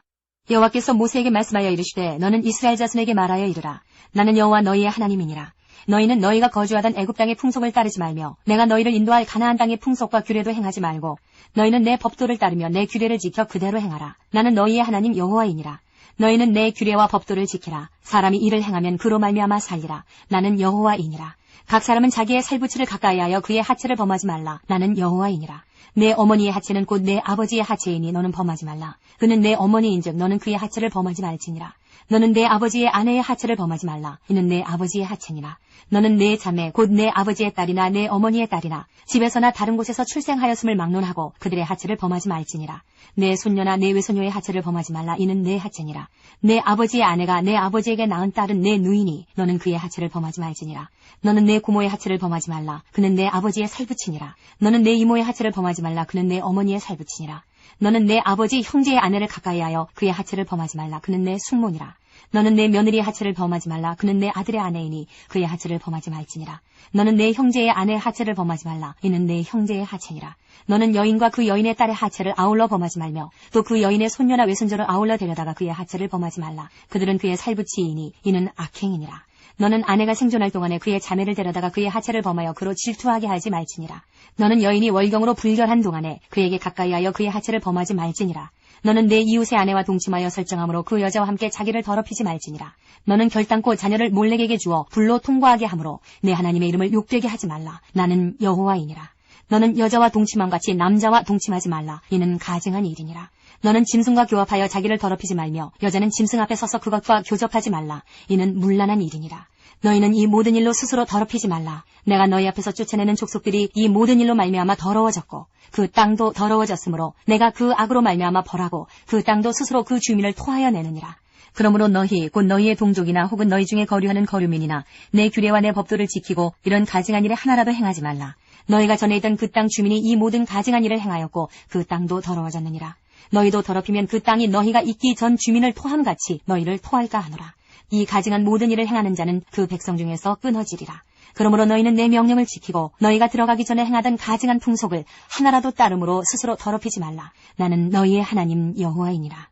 여호와께서 모세에게 말씀하여 이르시되 너는 이스라엘 자손에게 말하여 이르라. 나는 여호와 너희의 하나님이니라. 너희는 너희가 거주하던 애굽 땅의 풍속을 따르지 말며 내가 너희를 인도할 가나안 땅의 풍속과 규례도 행하지 말고 너희는 내 법도를 따르며 내 규례를 지켜 그대로 행하라. 나는 너희의 하나님 여호와이니라. 너희는 내 규례와 법도를 지키라. 사람이 이를 행하면 그로 말미암아 살리라. 나는 여호와이니라. 각 사람은 자기의 살부치를 가까이하여 그의 하체를 범하지 말라. 나는 여호와이니라. 내 어머니의 하체는 곧 내 아버지의 하체이니 너는 범하지 말라. 그는 내 어머니인즉 너는 그의 하체를 범하지 말지니라. 너는 내 아버지의 아내의 하체를 범하지 말라. 이는 내 아버지의 하체니라. 너는 내 자매 곧 내 아버지의 딸이나 내 어머니의 딸이나 집에서나 다른 곳에서 출생하였음을 막론하고 그들의 하체를 범하지 말지니라. 내 손녀나 내 외손녀의 하체를 범하지 말라. 이는 내 하체니라. 내 아버지의 아내가 내 아버지에게 낳은 딸은 내 누이니 너는 그의 하체를 범하지 말지니라. 너는 내 고모의 하체를 범하지 말라. 그는 내 아버지의 살부치니라. 너는 내 이모의 하체를 범하지 말라. 그는 내 어머니의 살부치니라. 너는 내 아버지 형제의 아내를 가까이하여 그의 하체를 범하지 말라. 그는 내 숙모니라. 너는 내 며느리의 하체를 범하지 말라. 그는 내 아들의 아내이니 그의 하체를 범하지 말지니라. 너는 내 형제의 아내의 하체를 범하지 말라. 이는 내 형제의 하체니라. 너는 여인과 그 여인의 딸의 하체를 아울러 범하지 말며 또 그 여인의 손녀나 외손자를 아울러 데려다가 그의 하체를 범하지 말라. 그들은 그의 살부치이니 이는 악행이니라. 너는 아내가 생존할 동안에 그의 자매를 데려다가 그의 하체를 범하여 그로 질투하게 하지 말지니라. 너는 여인이 월경으로 불결한 동안에 그에게 가까이하여 그의 하체를 범하지 말지니라. 너는 내 이웃의 아내와 동침하여 설정함으로 그 여자와 함께 자기를 더럽히지 말지니라. 너는 결단코 자녀를 몰렉에게 주어 불로 통과하게 함으로 내 하나님의 이름을 욕되게 하지 말라. 나는 여호와이니라. 너는 여자와 동침함 같이 남자와 동침하지 말라. 이는 가증한 일이니라. 너는 짐승과 교합하여 자기를 더럽히지 말며 여자는 짐승 앞에 서서 그것과 교접하지 말라. 이는 문란한 일이니라. 너희는 이 모든 일로 스스로 더럽히지 말라. 내가 너희 앞에서 쫓아내는 족속들이 이 모든 일로 말미암아 더러워졌고 그 땅도 더러워졌으므로 내가 그 악으로 말미암아 벌하고 그 땅도 스스로 그 주민을 토하여 내느니라. 그러므로 너희 곧 너희의 동족이나 혹은 너희 중에 거류하는 거류민이나 내 규례와 내 법도를 지키고 이런 가증한 일에 하나라도 행하지 말라. 너희가 전에 있던 그 땅 주민이 이 모든 가증한 일을 행하였고 그 땅도 더러워졌느니라. 너희도 더럽히면 그 땅이 너희가 있기 전 주민을 토함같이 너희를 토할까 하노라. 이 가증한 모든 일을 행하는 자는 그 백성 중에서 끊어지리라. 그러므로 너희는 내 명령을 지키고 너희가 들어가기 전에 행하던 가증한 풍속을 하나라도 따름으로 스스로 더럽히지 말라. 나는 너희의 하나님 여호와이니라.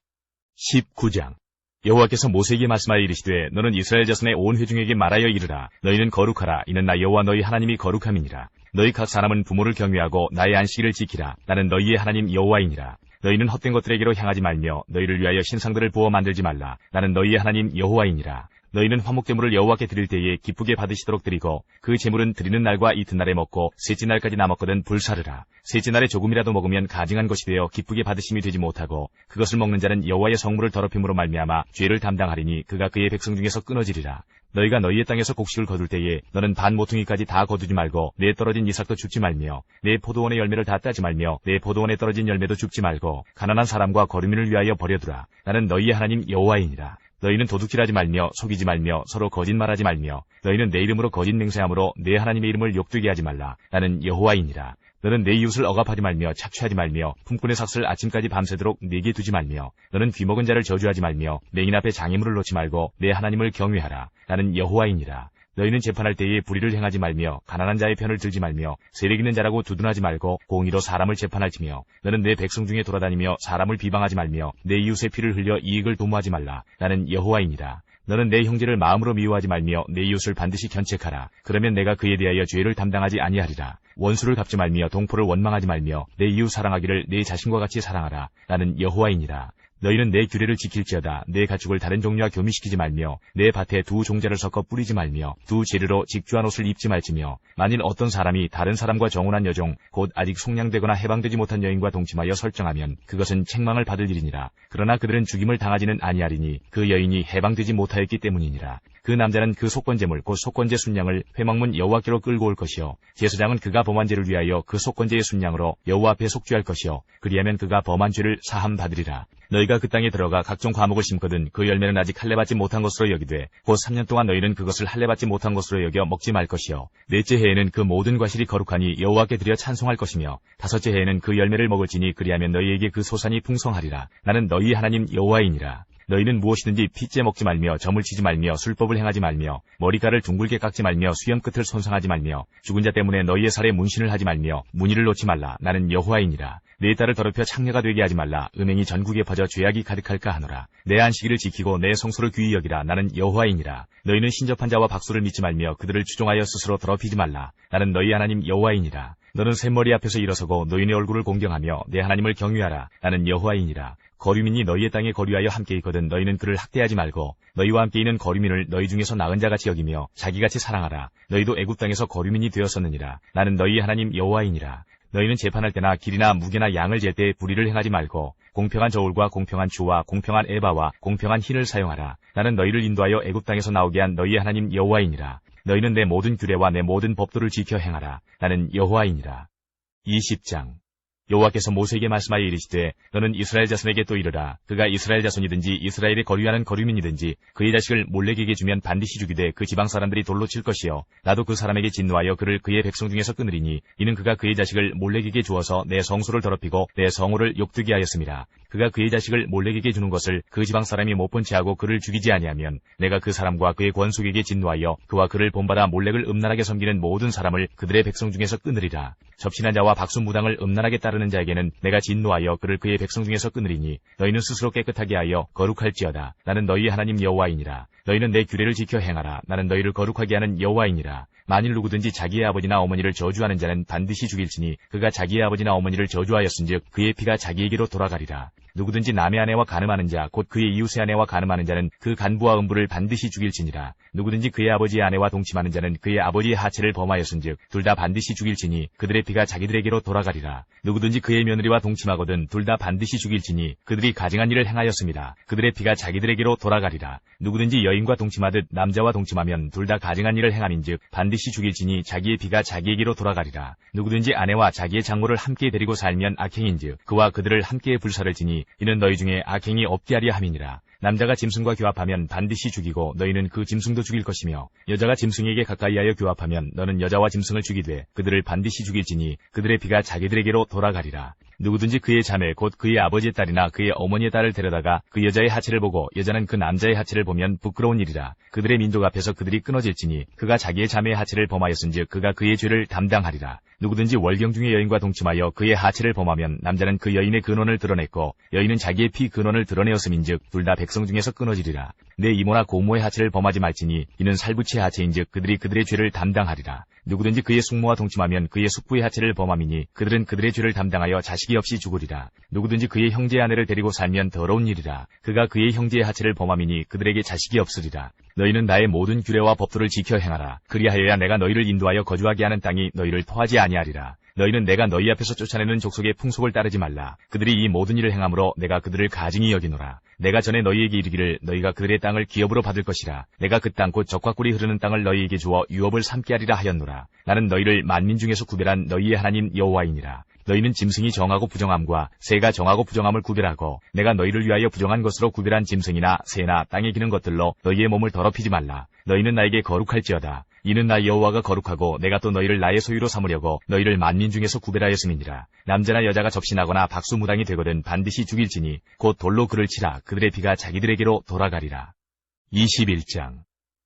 19장. 여호와께서 모세에게 말씀하여 이르시되 너는 이스라엘 자손의 온 회중에게 말하여 이르라. 너희는 거룩하라. 이는 나 여호와 너희 하나님이 거룩함이니라. 너희 각 사람은 부모를 경외하고 나의 안식일을 지키라. 나는 너희의 하나님 여호와이니라. 너희는 헛된 것들에게로 향하지 말며 너희를 위하여 신상들을 부어 만들지 말라. 나는 너희의 하나님 여호와이니라. 너희는 화목제물을 여호와께 드릴 때에 기쁘게 받으시도록 드리고 그 제물은 드리는 날과 이튿날에 먹고 셋째 날까지 남았거든 불사르라. 셋째 날에 조금이라도 먹으면 가증한 것이 되어 기쁘게 받으심이 되지 못하고 그것을 먹는 자는 여호와의 성물을 더럽힘으로 말미암아 죄를 담당하리니 그가 그의 백성 중에서 끊어지리라. 너희가 너희의 땅에서 곡식을 거둘 때에 너는 반 모퉁이까지 다 거두지 말고 내 떨어진 이삭도 줍지 말며 내 포도원의 열매를 다 따지 말며 내 포도원에 떨어진 열매도 줍지 말고 가난한 사람과 거류민을 위하여 버려두라. 나는 너희의 하나님 여호와이니라. 너희는 도둑질하지 말며 속이지 말며 서로 거짓말하지 말며 너희는 내 이름으로 거짓 맹세함으로 내 하나님의 이름을 욕되게 하지 말라. 나는 여호와이니라. 너는 내 이웃을 억압하지 말며 착취하지 말며 품꾼의 삭슬 아침까지 밤새도록 내게 두지 말며 너는 귀먹은 자를 저주하지 말며 맹인 앞에 장애물을 놓지 말고 내 하나님을 경외하라. 나는 여호와이니라. 너희는 재판할 때에 불의를 행하지 말며 가난한 자의 편을 들지 말며 세력 있는 자라고 두둔하지 말고 공의로 사람을 재판할지며 너는 내 백성 중에 돌아다니며 사람을 비방하지 말며 내 이웃의 피를 흘려 이익을 도모하지 말라. 나는 여호와이니라. 너는 내 형제를 마음으로 미워하지 말며 내 이웃을 반드시 견책하라. 그러면 내가 그에 대하여 죄를 담당하지 아니하리라. 원수를 갚지 말며 동포를 원망하지 말며 내 이웃 사랑하기를 내 자신과 같이 사랑하라. 나는 여호와이니라. 너희는 내 규례를 지킬지어다. 내 가축을 다른 종류와 교미시키지 말며 내 밭에 두 종자를 섞어 뿌리지 말며 두 재료로 직주한 옷을 입지 말지며 만일 어떤 사람이 다른 사람과 정혼한 여종 곧 아직 속량되거나 해방되지 못한 여인과 동침하여 설정하면 그것은 책망을 받을 일이니라. 그러나 그들은 죽임을 당하지는 아니하리니 그 여인이 해방되지 못하였기 때문이니라. 그 남자는 그 속건제물 곧 속건제 순양을 회막문 여호와께로 끌고 올 것이요 제사장은 그가 범한 죄를 위하여 그 속건제의 순양으로 여호와 앞에 속죄할 것이요 그리하면 그가 범한 죄를 사함 받으리라. 너희가 그 땅에 들어가 각종 과목을 심거든 그 열매는 아직 할례받지 못한 것으로 여기되 곧 3년 동안 너희는 그것을 할례받지 못한 것으로 여겨 먹지 말 것이요 넷째 해에는 그 모든 과실이 거룩하니 여호와께 드려 찬송할 것이며 다섯째 해에는 그 열매를 먹을지니 그리하면 너희에게 그 소산이 풍성하리라. 나는 너희 하나님 여호와이니라. 너희는 무엇이든지 핏째 먹지 말며 점을 치지 말며 술법을 행하지 말며 머리카락을 둥글게 깎지 말며 수염 끝을 손상하지 말며 죽은 자 때문에 너희의 살에 문신을 하지 말며 문의를 놓지 말라. 나는 여호와이니라. 내 딸을 더럽혀 창녀가 되게 하지 말라. 음행이 전국에 퍼져 죄악이 가득할까 하노라. 내 안식일을 지키고 내 성소를 귀히 여기라. 나는 여호와이니라. 너희는 신접한 자와 박수를 믿지 말며 그들을 추종하여 스스로 더럽히지 말라. 나는 너희 하나님 여호와이니라. 너는 샘머리 앞에서 일어서고 노인의 얼굴을 공경하며 내 하나님을 경외하라. 나는 여호와이니라. 거류민이 너희의 땅에 거류하여 함께 있거든 너희는 그를 학대하지 말고 너희와 함께 있는 거류민을 너희 중에서 나은 자같이 여기며 자기같이 사랑하라. 너희도 애굽 땅에서 거류민이 되었었느니라. 나는 너희 하나님 여호와이니라. 너희는 재판할 때나 길이나 무게나 양을 잴 때 불의를 행하지 말고 공평한 저울과 공평한 주와 공평한 에바와 공평한 흰을 사용하라. 나는 너희를 인도하여 애굽 땅에서 나오게 한 너희의 하나님 여호와이니라. 너희는 내 모든 규례와 내 모든 법도를 지켜 행하라. 나는 여호와이니라. 20장. 여호와께서 모세에게 말씀하여 이르시되 너는 이스라엘 자손에게 또 이르라. 그가 이스라엘 자손이든지 이스라엘에 거류하는 거류민이든지 그의 자식을 몰렉에게 주면 반드시 죽이되 그 지방 사람들이 돌로 칠 것이요 나도 그 사람에게 진노하여 그를 그의 백성 중에서 끊으리니 이는 그가 그의 자식을 몰렉에게 주어서 내 성소를 더럽히고 내 성호를 욕되게 하였음이라. 그가 그의 자식을 몰렉에게 주는 것을 그 지방 사람이 못 본 채하고 그를 죽이지 아니하면 내가 그 사람과 그의 권속에게 진노하여 그와 그를 본받아 몰렉을 음란하게 섬기는 모든 사람을 그들의 백성 중에서 끊으리라. 접신한 자와 박수무당을 음란하게 따르는 자에게는 내가 진노하여 그를 그의 백성 중에서 끊으리니 너희는 스스로 깨끗하게 하여 거룩할지어다. 나는 너희의 하나님 여호와이니라. 너희는 내 규례를 지켜 행하라. 나는 너희를 거룩하게 하는 여호와이니라. 만일 누구든지 자기의 아버지나 어머니를 저주하는 자는 반드시 죽일지니 그가 자기의 아버지나 어머니를 저주하였은즉 그의 피가 자기에게로 돌아가리라. 누구든지 남의 아내와 간음하는 자 곧 그의 이웃의 아내와 간음하는 자는 그 간부와 음부를 반드시 죽일지니라. 누구든지 그의 아버지의 아내와 동침하는 자는 그의 아버지의 하체를 범하였은즉 둘 다 반드시 죽일지니 그들의 피가 자기들에게로 돌아가리라. 누구든지 그의 며느리와 동침하거든 둘 다 반드시 죽일지니 그들이 가증한 일을 행하였습니다. 그들의 피가 자기들에게로 돌아가리라. 누구든지 여인과 동침하듯 남자와 동침하면 둘 다 가증한 일을 행함인즉 반드시 죽일지니 자기의 피가 자기에게로 돌아가리라. 누구든지 아내와 자기의 장모를 함께 데리고 살면 악행인즉 그와 그들을 함께 불사를 지니 이는 너희 중에 악행이 없게 하려 함이니라. 남자가 짐승과 교합하면 반드시 죽이고 너희는 그 짐승도 죽일 것이며 여자가 짐승에게 가까이하여 교합하면 너는 여자와 짐승을 죽이되 그들을 반드시 죽일지니 그들의 피가 자기들에게로 돌아가리라. 누구든지 그의 자매 곧 그의 아버지의 딸이나 그의 어머니의 딸을 데려다가 그 여자의 하체를 보고 여자는 그 남자의 하체를 보면 부끄러운 일이라. 그들의 민족 앞에서 그들이 끊어질지니 그가 자기의 자매의 하체를 범하였은즉 그가 그의 죄를 담당하리라. 누구든지 월경 중의 여인과 동침하여 그의 하체를 범하면 남자는 그 여인의 근원을 드러냈고 여인은 자기의 피 근원을 드러내었음인즉 둘 다 백성 중에서 끊어지리라. 내 이모나 고모의 하체를 범하지 말지니 이는 살부치의 하체인즉 그들이 그들의 죄를 담당하리라. 누구든지 그의 숙모와 동침하면 그의 숙부의 하체를 범함이니 그들은 그들의 죄를 담당하여 자식이 없이 죽으리라. 누구든지 그의 형제의 아내를 데리고 살면 더러운 일이라. 그가 그의 형제의 하체를 범함이니 그들에게 자식이 없으리라. 너희는 나의 모든 규례와 법도를 지켜 행하라. 그리하여야 내가 너희를 인도하여 거주하게 하는 땅이 너희를 토하지 아니하리라. 너희는 내가 너희 앞에서 쫓아내는 족속의 풍속을 따르지 말라. 그들이 이 모든 일을 행함으로 내가 그들을 가증히 여기노라. 내가 전에 너희에게 이르기를 너희가 그들의 땅을 기업으로 받을 것이라. 내가 그 땅 곧 젖과 꿀이 흐르는 땅을 너희에게 주어 유업을 삼게 하리라 하였노라. 나는 너희를 만민 중에서 구별한 너희의 하나님 여호와이니라. 너희는 짐승이 정하고 부정함과 새가 정하고 부정함을 구별하고 내가 너희를 위하여 부정한 것으로 구별한 짐승이나 새나 땅에 기는 것들로 너희의 몸을 더럽히지 말라. 너희는 나에게 거룩할지어다. 이는 나 여호와가 거룩하고 내가 또 너희를 나의 소유로 삼으려고 너희를 만민 중에서 구별하였음이니라. 남자나 여자가 접신하거나 박수무당이 되거든 반드시 죽일지니 곧 돌로 그를 치라. 그들의 피가 자기들에게로 돌아가리라. 21장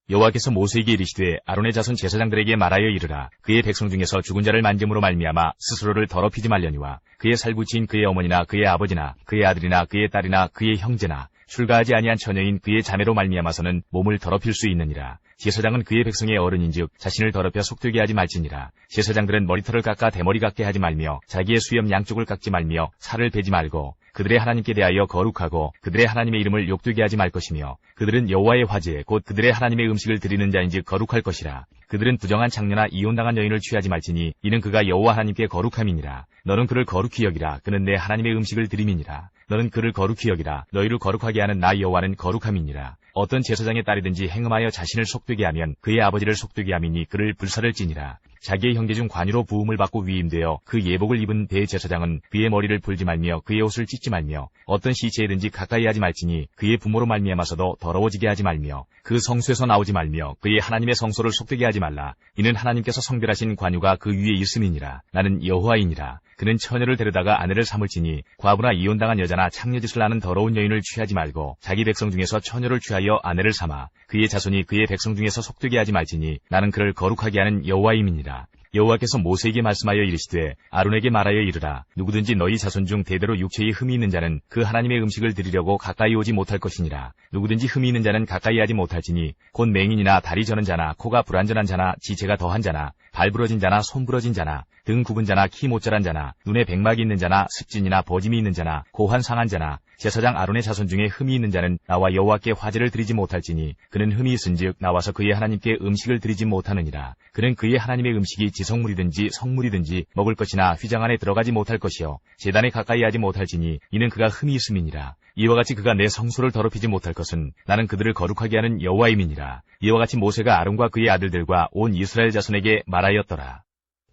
여호와께서 모세에게 이르시되 아론의 자손 제사장들에게 말하여 이르라. 그의 백성 중에서 죽은 자를 만짐으로 말미암아 스스로를 더럽히지 말려니와 그의 살부치인 그의 어머니나 그의 아버지나 그의 아들이나 그의 딸이나 그의 형제나 출가하지 아니한 처녀인 그의 자매로 말미암아서는 몸을 더럽힐 수 있느니라. 제사장은 그의 백성의 어른인즉 자신을 더럽혀 속되게 하지 말지니라. 제사장들은 머리털을 깎아 대머리 같게 하지 말며 자기의 수염 양쪽을 깎지 말며 살을 베지 말고 그들의 하나님께 대하여 거룩하고 그들의 하나님의 이름을 욕되게 하지 말 것이며 그들은 여호와의 화제 곧 그들의 하나님의 음식을 드리는 자인즉 거룩할 것이라. 그들은 부정한 창녀나 이혼당한 여인을 취하지 말지니 이는 그가 여호와 하나님께 거룩함이니라. 너는 그를 거룩히 여기라. 그는 내 하나님의 음식을 드림이니라. 너는 그를 거룩히 여기라. 너희를 거룩하게 하는 나 여호와는 거룩함이니라. 어떤 제사장의 딸이든지 행음하여 자신을 속되게 하면 그의 아버지를 속되게 함이니 그를 불사를 지니라. 자기의 형제 중 관유로 부음을 받고 위임되어 그 예복을 입은 대제사장은 그의 머리를 풀지 말며 그의 옷을 찢지 말며 어떤 시체에든지 가까이 하지 말지니 그의 부모로 말미암아서도 더러워지게 하지 말며 그 성소에서 나오지 말며 그의 하나님의 성소를 속되게 하지 말라. 이는 하나님께서 성별하신 관유가 그 위에 있음이니라. 나는 여호와이니라. 그는 처녀를 데려다가 아내를 삼을지니 과부나 이혼당한 여자나 창녀짓을 하는 더러운 여인을 취하지 말고 자기 백성 중에서 처녀를 취하여 아내를 삼아 그의 자손이 그의 백성 중에서 속되게 하지 말지니 나는 그를 거룩하게 하는 여호와임이니라. 여호와께서 모세에게 말씀하여 이르시되 아론에게 말하여 이르라. 누구든지 너희 자손 중 대대로 육체에 흠이 있는 자는 그 하나님의 음식을 드리려고 가까이 오지 못할 것이니라. 누구든지 흠이 있는 자는 가까이 하지 못할지니 곧 맹인이나 다리 저는 자나 코가 불완전한 자나 지체가 더한 자나 발 부러진 자나 손 부러진 자나 등 굽은 자나 키 못 자란 자나 눈에 백막이 있는 자나 습진이나 버짐이 있는 자나 고환 상한 자나 제사장 아론의 자손 중에 흠이 있는 자는 나와 여호와께 화제를 드리지 못할지니 그는 흠이 있은즉 나와서 그의 하나님께 음식을 드리지 못하느니라. 그는 그의 하나님의 음식이 지성물이든지 성물이든지 먹을 것이나 휘장 안에 들어가지 못할 것이요 제단에 가까이 하지 못할지니 이는 그가 흠이 있음이니라. 이와 같이 그가 내 성소를 더럽히지 못할 것은 나는 그들을 거룩하게 하는 여호와임이니라. 이와 같이 모세가 아론과 그의 아들들과 온 이스라엘 자손에게 말하였더라.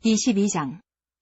22장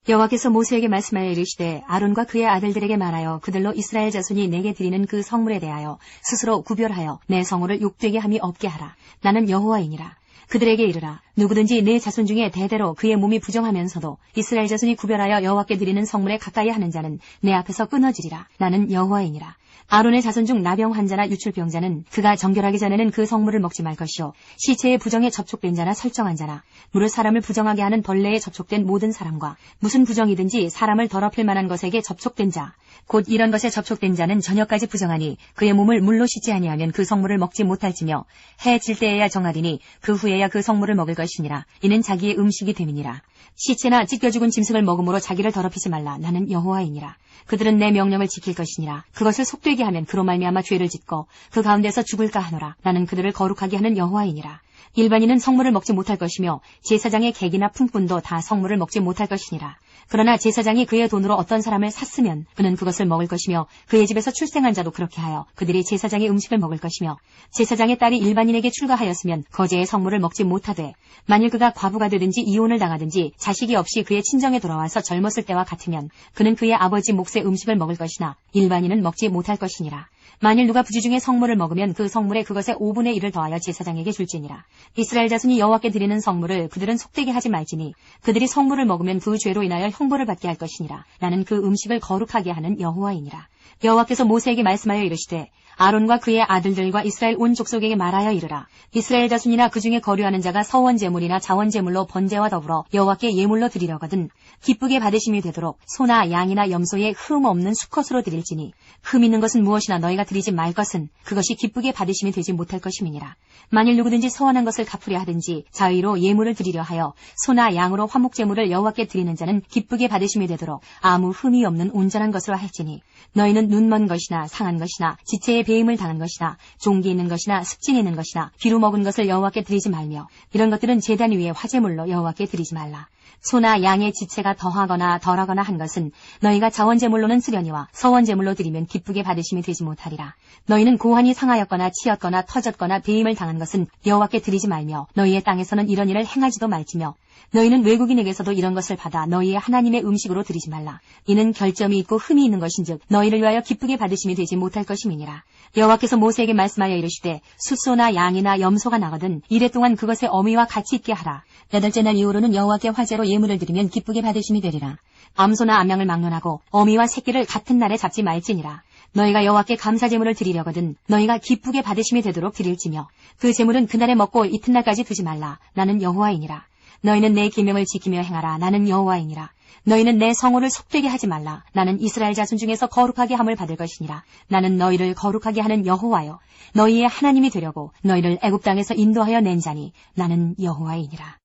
여호와께서 모세에게 말씀하여 이르시되 아론과 그의 아들들에게 말하여 그들로 이스라엘 자손이 내게 드리는 그 성물에 대하여 스스로 구별하여 내 성호를 욕되게 함이 없게 하라. 나는 여호와이니라. 그들에게 이르라. 누구든지 내 자손 중에 대대로 그의 몸이 부정하면서도 이스라엘 자손이 구별하여 여호와께 드리는 성물에 가까이 하는 자는 내 앞에서 끊어지리라. 나는 여호와이니라. 아론의 자손 중 나병 환자나 유출병자는 그가 정결하기 전에는 그 성물을 먹지 말 것이요 시체의 부정에 접촉된 자나 설정한 자나 무릇 사람을 부정하게 하는 벌레에 접촉된 모든 사람과 무슨 부정이든지 사람을 더럽힐 만한 것에게 접촉된 자 곧 이런 것에 접촉된 자는 저녁까지 부정하니 그의 몸을 물로 씻지 아니하면 그 성물을 먹지 못할지며 해 질 때에야 정하리니 그 후에야 그 성물을 먹을 것이니라. 이는 자기의 음식이 됨이니라. 시체나 찢겨 죽은 짐승을 먹음으로 자기를 더럽히지 말라. 나는 여호와이니라. 그들은 내 명령을 지킬 것이니라. 그것을 속되게 하면 그로 말미암아 죄를 짓고 그 가운데서 죽을까 하노라. 나는 그들을 거룩하게 하는 여호와이니라. 일반인은 성물을 먹지 못할 것이며 제사장의 객이나 품꾼도 다 성물을 먹지 못할 것이니라. 그러나 제사장이 그의 돈으로 어떤 사람을 샀으면 그는 그것을 먹을 것이며 그의 집에서 출생한 자도 그렇게 하여 그들이 제사장의 음식을 먹을 것이며 제사장의 딸이 일반인에게 출가하였으면 거제의 성물을 먹지 못하되 만일 그가 과부가 되든지 이혼을 당하든지 자식이 없이 그의 친정에 돌아와서 젊었을 때와 같으면 그는 그의 아버지 몫의 음식을 먹을 것이나 일반인은 먹지 못할 것이니라. 만일 누가 부지 중에 성물을 먹으면 그 성물에 그것의 5분의 1을 더하여 제사장에게 줄지니라. 이스라엘 자손이 여호와께 드리는 성물을 그들은 속되게 하지 말지니 그들이 성물을 먹으면 그 죄로 인하여 형벌을 받게 할 것이니라. 나는 그 음식을 거룩하게 하는 여호와이니라. 여호와께서 모세에게 말씀하여 이르시되 아론과 그의 아들들과 이스라엘 온 족속에게 말하여 이르라. 이스라엘 자손이나 그 중에 거류하는 자가 서원 제물이나 자원 제물로 번제와 더불어 여호와께 예물로 드리려거든 기쁘게 받으심이 되도록 소나 양이나 염소의 흠 없는 수컷으로 드릴지니 흠 있는 것은 무엇이나 너희가 드리지 말 것은 그것이 기쁘게 받으심이 되지 못할 것임이니라. 만일 누구든지 서원한 것을 갚으려 하든지 자의로 예물을 드리려 하여 소나 양으로 화목 제물을 여호와께 드리는 자는 기쁘게 받으심이 되도록 아무 흠이 없는 온전한 것으로 할지니 너희는 눈먼 것이나 상한 것이나 지체의 배임을 당한 것이나 종기 있는 것이나 습진 있는 것이나 비루 먹은 것을 여호와께 드리지 말며 이런 것들은 제단 위에 화제물로 여호와께 드리지 말라. 소나 양의 지체가 더하거나 덜하거나 한 것은 너희가 자원제물로는 쓰려니와 서원제물로 드리면 기쁘게 받으심이 되지 못하리라. 너희는 고환이 상하였거나 치였거나 터졌거나 배임을 당한 것은 여호와께 드리지 말며 너희의 땅에서는 이런 일을 행하지도 말지며 너희는 외국인에게서도 이런 것을 받아 너희의 하나님의 음식으로 드리지 말라. 이는 결점이 있고 흠이 있는 것인즉 너희를 위하여 기쁘게 받으심이 되지 못할 것임이니라. 여호와께서 모세에게 말씀하여 이르시되 숫소나 양이나 염소가 나거든 이래 동안 그것의 어미와 같이 있게 하라. 8째 날 이후로는 여호와께 화제로 예물을 드리면 기쁘게 받으심이 되리라. 암소나 암양을 막론하고 어미와 새끼를 같은 날에 잡지 말지니라. 너희가 여호와께 감사제물을 드리려거든 너희가 기쁘게 받으심이 되도록 드릴지며 그 제물은 그날에 먹고 이튿날까지 두지 말라. 나는 여호와이니라. 너희는 내 계명을 지키며 행하라. 나는 여호와이니라. 너희는 내 성호를 속되게 하지 말라. 나는 이스라엘 자손 중에서 거룩하게 함을 받을 것이니라. 나는 너희를 거룩하게 하는 여호와여 너희의 하나님이 되려고 너희를 애굽 땅에서 인도하여 낸 자니 나는 여호와이니라.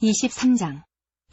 23장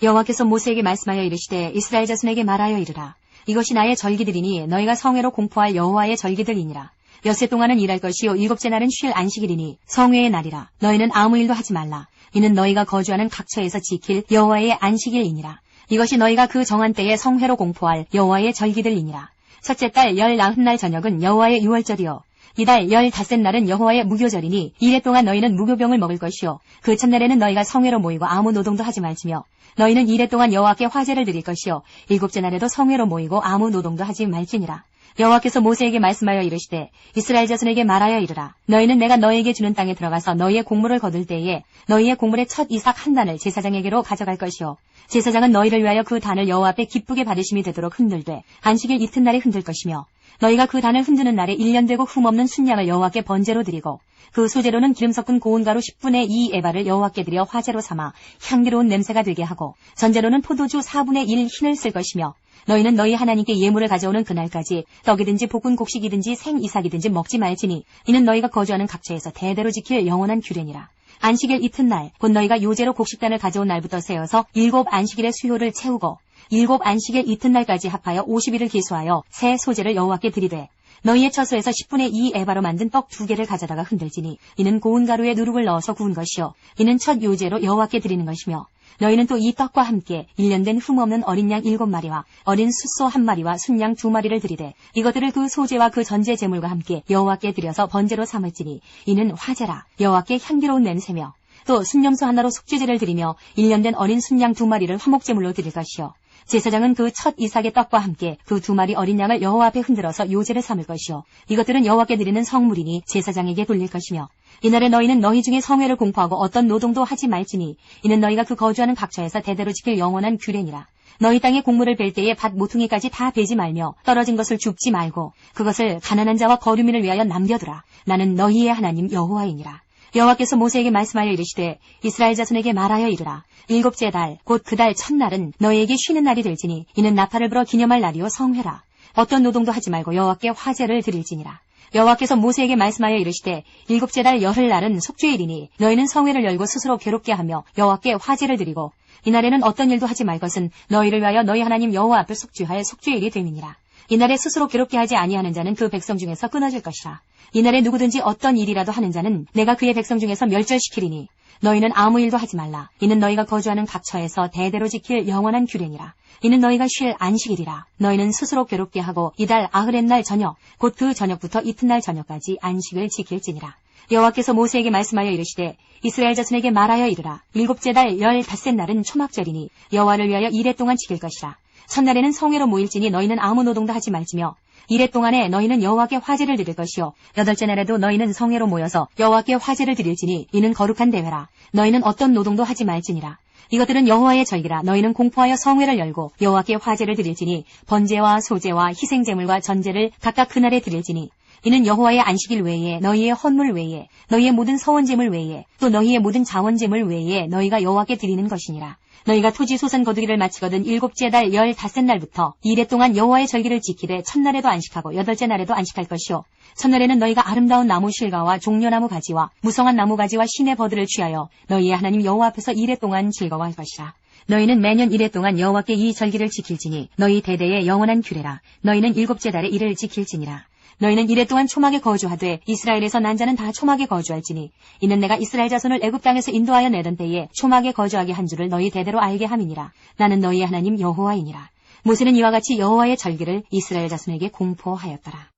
여호와께서 모세에게 말씀하여 이르시되 이스라엘 자손에게 말하여 이르라. 이것이 나의 절기들이니 너희가 성회로 공포할 여호와의 절기들이니라. 엿새 동안은 일할 것이요 7째 날은 쉴 안식일이니 성회의 날이라. 너희는 아무 일도 하지 말라. 이는 너희가 거주하는 각처에서 지킬 여호와의 안식일이니라. 이것이 너희가 그 정한 때에 성회로 공포할 여호와의 절기들이니라. 첫째 달 19날 저녁은 여호와의 유월절이요 이달 15날은 여호와의 무교절이니 이래 동안 너희는 무교병을 먹을 것이요 그 첫날에는 너희가 성회로 모이고 아무 노동도 하지 말지며 너희는 이래 동안 여호와께 화제를 드릴 것이요 7째 날에도 성회로 모이고 아무 노동도 하지 말지니라. 여호와께서 모세에게 말씀하여 이르시되 이스라엘 자손에게 말하여 이르라. 너희는 내가 너희에게 주는 땅에 들어가서 너희의 곡물을 거둘 때에 너희의 곡물의 첫 이삭 한 단을 제사장에게로 가져갈 것이요 제사장은 너희를 위하여 그 단을 여호와 앞에 기쁘게 받으심이 되도록 흔들되 안식일 이튿날에 흔들 것이며 너희가 그 단을 흔드는 날에 1년 되고 흠없는 순양을 여호와께 번제로 드리고 그 소재로는 기름 섞은 고운 가루 10분의 2 에바를 여호와께 드려 화제로 삼아 향기로운 냄새가 되게 하고 전제로는 포도주 4분의 1 흰을 쓸 것이며 너희는 너희 하나님께 예물을 가져오는 그날까지 떡이든지 볶은 곡식이든지 생이삭이든지 먹지 말지니 이는 너희가 거주하는 각처에서 대대로 지킬 영원한 규례니라. 안식일 이튿날 곧 너희가 요제로 곡식단을 가져온 날부터 세어서 7 안식일의 수요를 채우고 7 안식일 이튿날까지 합하여 50일을 계수하여 새 소재를 여호와께 드리되 너희의 처소에서 10분의 2 에바로 만든 떡 2개를 가져다가 흔들지니 이는 고운 가루에 누룩을 넣어서 구운 것이요 이는 첫 요제로 여호와께 드리는 것이며 너희는 또 이 떡과 함께 1년 된 흠없는 어린 양 7마리와 어린 숫소 1마리와 순양 2마리를 드리되 이것들을 그 소제와 그 전제 제물과 함께 여호와께 드려서 번제로 삼을지니 이는 화제라 여호와께 향기로운 냄새며 또 순염소 하나로 속죄제를 드리며 1년 된 어린 순양 2마리를 화목제물로 드릴 것이요 제사장은 그 첫 이삭의 떡과 함께 그 2마리 어린 양을 여호와 앞에 흔들어서 요제를 삼을 것이요 이것들은 여호와께 드리는 성물이니 제사장에게 돌릴 것이며 이날에 너희는 너희 중에 성회를 공포하고 어떤 노동도 하지 말지니 이는 너희가 그 거주하는 각처에서 대대로 지킬 영원한 규례니라. 너희 땅에 곡물을 벨 때에 밭 모퉁이까지 다 베지 말며 떨어진 것을 줍지 말고 그것을 가난한 자와 거류민을 위하여 남겨두라. 나는 너희의 하나님 여호와이니라. 여호와께서 모세에게 말씀하여 이르시되 이스라엘 자손에게 말하여 이르라. 7째 달 곧 그 달 첫날은 너희에게 쉬는 날이 될지니 이는 나팔을 불어 기념할 날이요 성회라. 어떤 노동도 하지 말고 여호와께 화제를 드릴지니라. 여호와께서 모세에게 말씀하여 이르시되 7째 달 열흘날은 속죄일이니 너희는 성회를 열고 스스로 괴롭게 하며 여호와께 화제를 드리고 이날에는 어떤 일도 하지 말 것은 너희를 위하여 너희 하나님 여호와 앞을 속죄할 속죄일이 됨이니라. 이날에 스스로 괴롭게 하지 아니하는 자는 그 백성 중에서 끊어질 것이라. 이날에 누구든지 어떤 일이라도 하는 자는 내가 그의 백성 중에서 멸절시키리니 너희는 아무 일도 하지 말라. 이는 너희가 거주하는 각처에서 대대로 지킬 영원한 규례니라. 이는 너희가 쉴 안식일이라. 너희는 스스로 괴롭게 하고 이달 아흐렛날 저녁 곧 그 저녁부터 이튿날 저녁까지 안식을 지킬지니라. 여호와께서 모세에게 말씀하여 이르시되 이스라엘 자손에게 말하여 이르라. 7째 달 15날은 초막절이니 여호와를 위하여 이레 동안 지킬 것이라. 첫날에는 성회로 모일지니 너희는 아무 노동도 하지 말지며 이레 동안에 너희는 여호와께 화제를 드릴 것이요 8째 날에도 너희는 성회로 모여서 여호와께 화제를 드릴지니 이는 거룩한 대회라. 너희는 어떤 노동도 하지 말지니라. 이것들은 여호와의 절기라. 너희는 공포하여 성회를 열고 여호와께 화제를 드릴지니 번제와 소제와 희생제물과 전제를 각각 그날에 드릴지니 이는 여호와의 안식일 외에 너희의 헌물 외에 너희의 모든 서원제물 외에 또 너희의 모든 자원제물 외에 너희가 여호와께 드리는 것이니라. 너희가 토지 소산 거두기를 마치거든 7째 달 15날부터 이레 동안 여호와의 절기를 지키되 첫날에도 안식하고 8째 날에도 안식할 것이요 첫날에는 너희가 아름다운 나무 실과와 종려나무 가지와 무성한 나무 가지와 시내 버들을 취하여 너희의 하나님 여호와 앞에서 이레 동안 즐거워할 것이라. 너희는 매년 이레 동안 여호와께 이 절기를 지킬지니 너희 대대의 영원한 규례라. 너희는 7째 달에 이를 지킬지니라. 너희는 이레 동안 초막에 거주하되 이스라엘에서 난 자는 다 초막에 거주할지니 이는 내가 이스라엘 자손을 애굽 땅에서 인도하여 내던 때에 초막에 거주하게 한 줄을 너희 대대로 알게 함이니라. 나는 너희의 하나님 여호와이니라. 모세는 이와 같이 여호와의 절기를 이스라엘 자손에게 공포하였더라.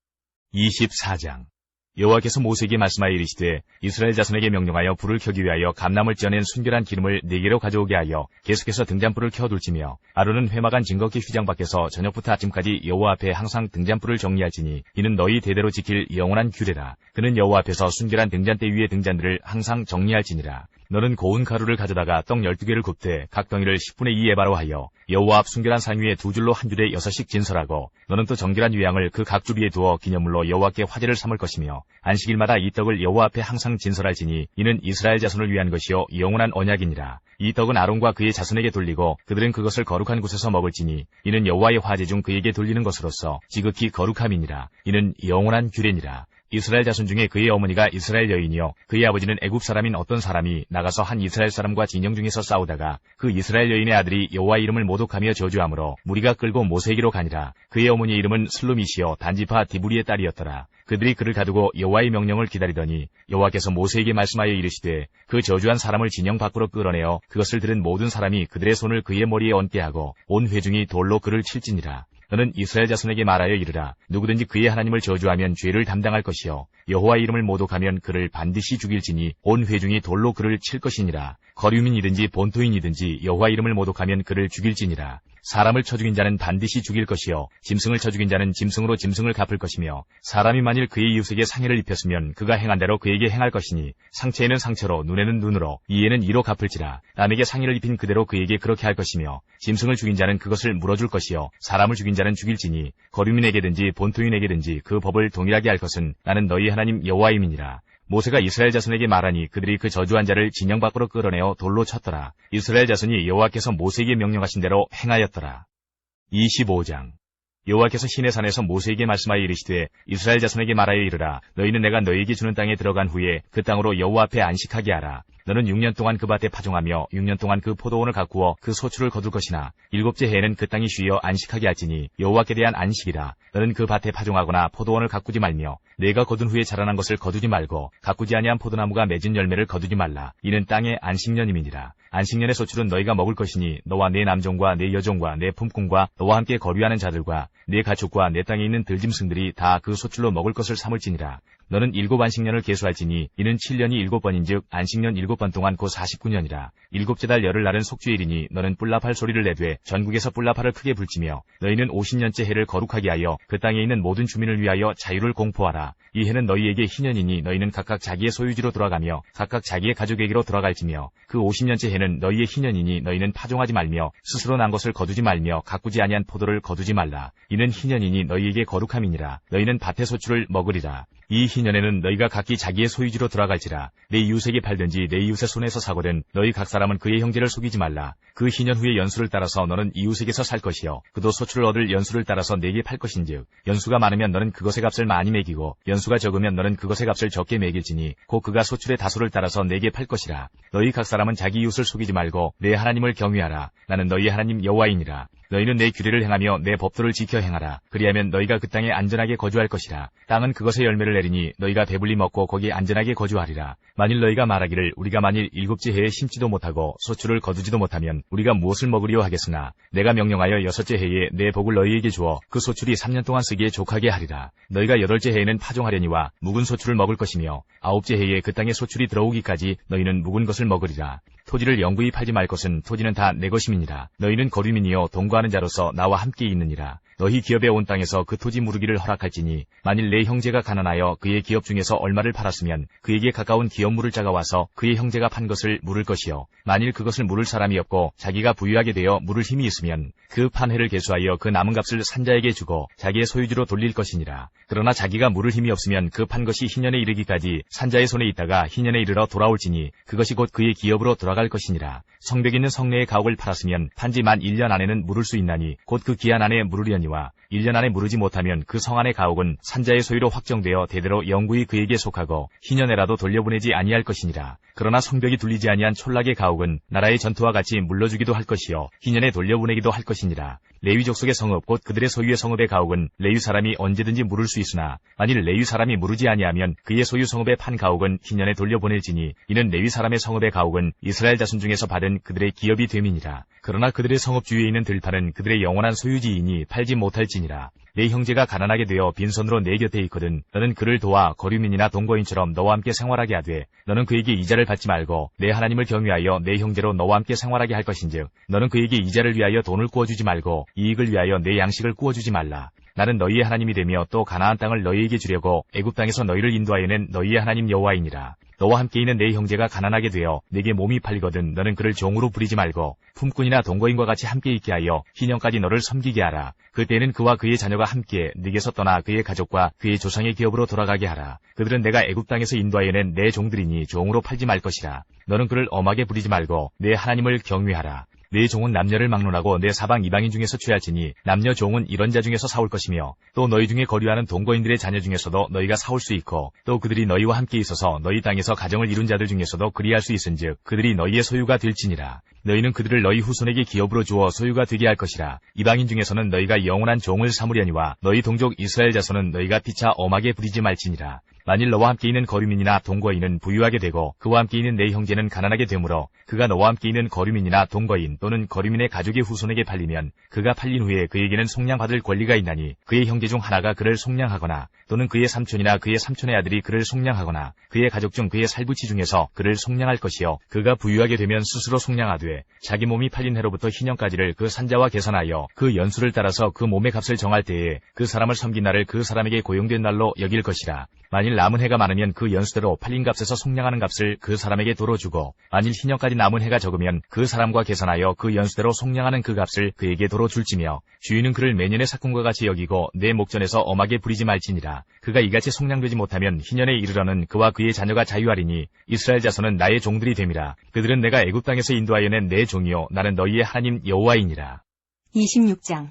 24장 여호와께서 모세에게 말씀하여 이르시되 이스라엘 자손에게 명령하여 불을 켜기 위하여 감람을 쪄낸 순결한 기름을 4개로 가져오게 하여 계속해서 등잔불을 켜둘지며 아론은 회막안 증거기 휘장 밖에서 저녁부터 아침까지 여호와 앞에 항상 등잔불을 정리할지니 이는 너희 대대로 지킬 영원한 규례라. 그는 여호와 앞에서 순결한 등잔대 위의 등잔들을 항상 정리할지니라. 너는 고운 가루를 가져다가 떡 12개를 굽되 각 덩이를 10분의 2 에바로 하여 여호와 앞 순결한 상 위에 2줄로 한 줄에 6씩 진설하고 너는 또 정결한 유향을 그 각 줄 위에 두어 기념물로 여호와께 화제를 삼을 것이며 안식일마다 이 떡을 여호와 앞에 항상 진설할지니 이는 이스라엘 자손을 위한 것이요 영원한 언약이니라. 이 떡은 아론과 그의 자손에게 돌리고 그들은 그것을 거룩한 곳에서 먹을지니 이는 여호와의 화제 중 그에게 돌리는 것으로서 지극히 거룩함이니라. 이는 영원한 규례니라. 이스라엘 자손 중에 그의 어머니가 이스라엘 여인이요 그의 아버지는 애굽 사람인 어떤 사람이 나가서 한 이스라엘 사람과 진영 중에서 싸우다가 그 이스라엘 여인의 아들이 여호와 이름을 모독하며 저주하므로 무리가 끌고 모세에게로 가니라. 그의 어머니의 이름은 슬로미시요 단지파 디브리의 딸이었더라. 그들이 그를 가두고 여호와의 명령을 기다리더니 여호와께서 모세에게 말씀하여 이르시되 그 저주한 사람을 진영 밖으로 끌어내어 그것을 들은 모든 사람이 그들의 손을 그의 머리에 얹게 하고 온 회중이 돌로 그를 칠지니라. 너는 이스라엘 자손에게 말하여 이르라. 누구든지 그의 하나님을 저주하면 죄를 담당할 것이요 여호와 이름을 모독하면 그를 반드시 죽일지니 온 회중이 돌로 그를 칠 것이니라. 거류민이든지 본토인이든지 여호와 이름을 모독하면 그를 죽일지니라. 사람을 쳐 죽인 자는 반드시 죽일 것이요 짐승을 쳐 죽인 자는 짐승으로 짐승을 갚을 것이며 사람이 만일 그의 이웃에게 상해를 입혔으면 그가 행한 대로 그에게 행할 것이니 상체에는 상처로 눈에는 눈으로 이에는 이로 갚을지라. 남에게 상해를 입힌 그대로 그에게 그렇게 할 것이며 짐승을 죽인 자는 그것을 물어줄 것이요 사람을 죽인 자는 죽일지니 거류민에게든지 본토인에게든지 그 법을 동일하게 할 것은 나는 너희 하나님 여호와임이니라. 모세가 이스라엘 자손에게 말하니 그들이 그 저주한 자를 진영 밖으로 끌어내어 돌로 쳤더라. 이스라엘 자손이 여호와께서 모세에게 명령하신 대로 행하였더라. 25장 여호와께서 시내산에서 모세에게 말씀하여 이르시되 이스라엘 자손에게 말하여 이르라. 너희는 내가 너희에게 주는 땅에 들어간 후에 그 땅으로 여호와 앞에 안식하게 하라. 너는 6년 동안 그 밭에 파종하며 6년 동안 그 포도원을 가꾸어 그 소출을 거둘 것이나 7째 해에는 그 땅이 쉬어 안식하게 할지니 여호와께 대한 안식이라. 너는 그 밭에 파종하거나 포도원을 가꾸지 말며 내가 거둔 후에 자라난 것을 거두지 말고 가꾸지 아니한 포도나무가 맺은 열매를 거두지 말라. 이는 땅의 안식년임이니라. 안식년의 소출은 너희가 먹을 것이니 너와 네 남종과 네 여종과 네 품꾼과 너와 함께 거류하는 자들과 네 가축과 내 땅에 있는 들짐승들이 다 그 소출로 먹을 것을 삼을지니라. 너는 7 안식년을 계수할지니 이는 7년이 7번인즉 안식년 7번 동안 곧 49년이라. 7째 달 열흘날은 속주일이니 너는 뿔라팔 소리를 내되 전국에서 뿔라팔을 크게 불지며 너희는 50년째 해를 거룩하게 하여 그 땅에 있는 모든 주민을 위하여 자유를 공포하라. 이 해는 너희에게 희년이니 너희는 각각 자기의 소유지로 돌아가며 각각 자기의 가족에게로 돌아갈지며 그 50년째 해는 너희의 희년이니 너희는 파종하지 말며 스스로 난 것을 거두지 말며 가꾸지 아니한 포도를 거두지 말라. 이는 희년이니 너희에게 거룩함이니라. 너희는 밭의 소출을 먹으리라. 이 희년에는 너희가 각기 자기의 소유지로 돌아갈지라. 내 이웃에게 팔든지 내 이웃의 손에서 사거든 너희 각 사람은 그의 형제를 속이지 말라. 그 희년 후의 연수를 따라서 너는 이웃에게서 살 것이요 그도 소출을 얻을 연수를 따라서 내게 팔 것인즉 연수가 많으면 너는 그것의 값을 많이 매기고 연수가 적으면 너는 그것의 값을 적게 매길지니 곧 그가 소출의 다소를 따라서 내게 팔 것이라. 너희 각 사람은 자기 이웃을 속이지 말고 내 하나님을 경외하라. 나는 너희 하나님 여호와이니라. 너희는 내 규례를 행하며 내 법도를 지켜 행하라. 그리하면 너희가 그 땅에 안전하게 거주할 것이라. 땅은 그것의 열매를 내리니 너희가 배불리 먹고 거기 안전하게 거주하리라. 만일 너희가 말하기를 우리가 만일 7째 해에 심지도 못하고 소출을 거두지도 못하면 우리가 무엇을 먹으리요 하겠으나 내가 명령하여 6째 해에 내 복을 너희에게 주어 그 소출이 3년 동안 쓰기에 족하게 하리라. 너희가 8째 해에는 파종하려니와 묵은 소출을 먹을 것이며 9째 해에 그 땅에 소출이 들어오기까지 너희는 묵은 것을 먹으리라. 토지를 영구히 팔지 말 것은 토지는 다 내 것임이니라. 너희는 거류민이여 동거하는 자로서 나와 함께 있느니라. 너희 기업에 온 땅에서 그 토지 무르기를 허락할지니 만일 내 형제가 가난하여 그의 기업 중에서 얼마를 팔았으면 그에게 가까운 기업물을 짜가 와서 그의 형제가 판 것을 물을 것이요 만일 그것을 물을 사람이 없고 자기가 부유하게 되어 물을 힘이 있으면 그 판회를 계수하여 그 남은 값을 산자에게 주고 자기의 소유지로 돌릴 것이니라. 그러나 자기가 물을 힘이 없으면 그 판 것이 희년에 이르기까지 산자의 손에 있다가 희년에 이르러 돌아올지니 그것이 곧 그의 기업으로 돌아갈 것이니라. 성벽 있는 성내의 가옥을 팔았으면 판지 만 1년 안에는 물을 수 있나니 곧 그 기한 안에 물으려니와 1년 안에 무르지 못하면 그 성 안의 가옥은 산자의 소유로 확정되어 대대로 영구히 그에게 속하고 희년에라도 돌려보내지 아니할 것이니라. 그러나 성벽이 둘리지 아니한 촌락의 가옥은 나라의 전투와 같이 물러주기도 할 것이요 희년에 돌려보내기도 할 것이니라. 레위 족속의 성읍 곧 그들의 소유의 성읍의 가옥은 레위 사람이 언제든지 물을 수 있으나 만일 레위 사람이 무르지 아니하면 그의 소유 성읍의 판 가옥은 희년에 돌려보낼지니 이는 레위 사람의 성읍의 가옥은 이스라엘 자손 중에서 받은 그들의 기업이 됨이니라. 그러나 그들의 성읍 주위에 있는 들판은 그들의 영원한 소유지이니 팔지 못할지니라. 내 형제가 가난하게 되어 빈손으로 내 곁에 있거든 너는 그를 도와 거류민이나 동거인처럼 너와 함께 생활하게 하되 너는 그에게 이자를 받지 말고 내 하나님을 경외하여 내 형제로 너와 함께 생활하게 할 것인즉 너는 그에게 이자를 위하여 돈을 구워주지 말고 이익을 위하여 내 양식을 구워주지 말라. 나는 너희의 하나님이 되며 또 가나안 땅을 너희에게 주려고 애굽 땅에서 너희를 인도하여 낸 너희의 하나님 여호와이니라. 너와 함께 있는 내 형제가 가난하게 되어 내게 몸이 팔리거든 너는 그를 종으로 부리지 말고 품꾼이나 동거인과 같이 함께 있게 하여 희년까지 너를 섬기게 하라. 그때는 그와 그의 자녀가 함께 네게서 떠나 그의 가족과 그의 조상의 기업으로 돌아가게 하라. 그들은 내가 애굽 땅에서 인도하여 낸 내 종들이니 종으로 팔지 말 것이라. 너는 그를 엄하게 부리지 말고 내 하나님을 경외하라. 내 종은 남녀를 막론하고 내 사방 이방인 중에서 취할지니 남녀 종은 이런 자 중에서 사올 것이며 또 너희 중에 거류하는 동거인들의 자녀 중에서도 너희가 사올 수 있고 또 그들이 너희와 함께 있어서 너희 땅에서 가정을 이룬 자들 중에서도 그리할 수 있은즉 그들이 너희의 소유가 될지니라. 너희는 그들을 너희 후손에게 기업으로 주어 소유가 되게 할 것이라. 이방인 중에서는 너희가 영원한 종을 삼으려니와 너희 동족 이스라엘 자손은 너희가 피차 엄하게 부리지 말지니라. 만일 너와 함께 있는 거류민이나 동거인은 부유하게 되고 그와 함께 있는 내 형제는 가난하게 되므로 그가 너와 함께 있는 거류민이나 동거인 또는 거류민의 가족의 후손에게 팔리면 그가 팔린 후에 그에게는 속량받을 권리가 있나니 그의 형제 중 하나가 그를 속량하거나 또는 그의 삼촌이나 그의 삼촌의 아들이 그를 속량하거나 그의 가족 중 그의 살부치 중에서 그를 속량할 것이요 그가 부유하게 되면 스스로 속량하되 자기 몸이 팔린 해로부터 희년까지를 그 산자와 계산하여 그 연수를 따라서 그 몸의 값을 정할 때에 그 사람을 섬긴 날을 그 사람에게 고용된 날로 여길 것이라. 만일 남은 해가 많으면 그 연수대로 팔린 값에서 속량하는 값을 그 사람에게 도로 주고 만일 희년까지 남은 해가 적으면 그 사람과 계산하여 그 연수대로 속량하는 그 값을 그에게 도로 줄지며 주인은 그를 매년의 삭금과 같이 여기고 내 목전에서 엄하게 부리지 말지니라. 그가 이같이 속량되지 못하면 희년에 이르러는 그와 그의 자녀가 자유하리니 이스라엘 자손은 나의 종들이 됨이라. 그들은 내가 애굽 땅에서 인도하여 낸 내 종이요 나는 너희의 하나님 여호와이니라. 26장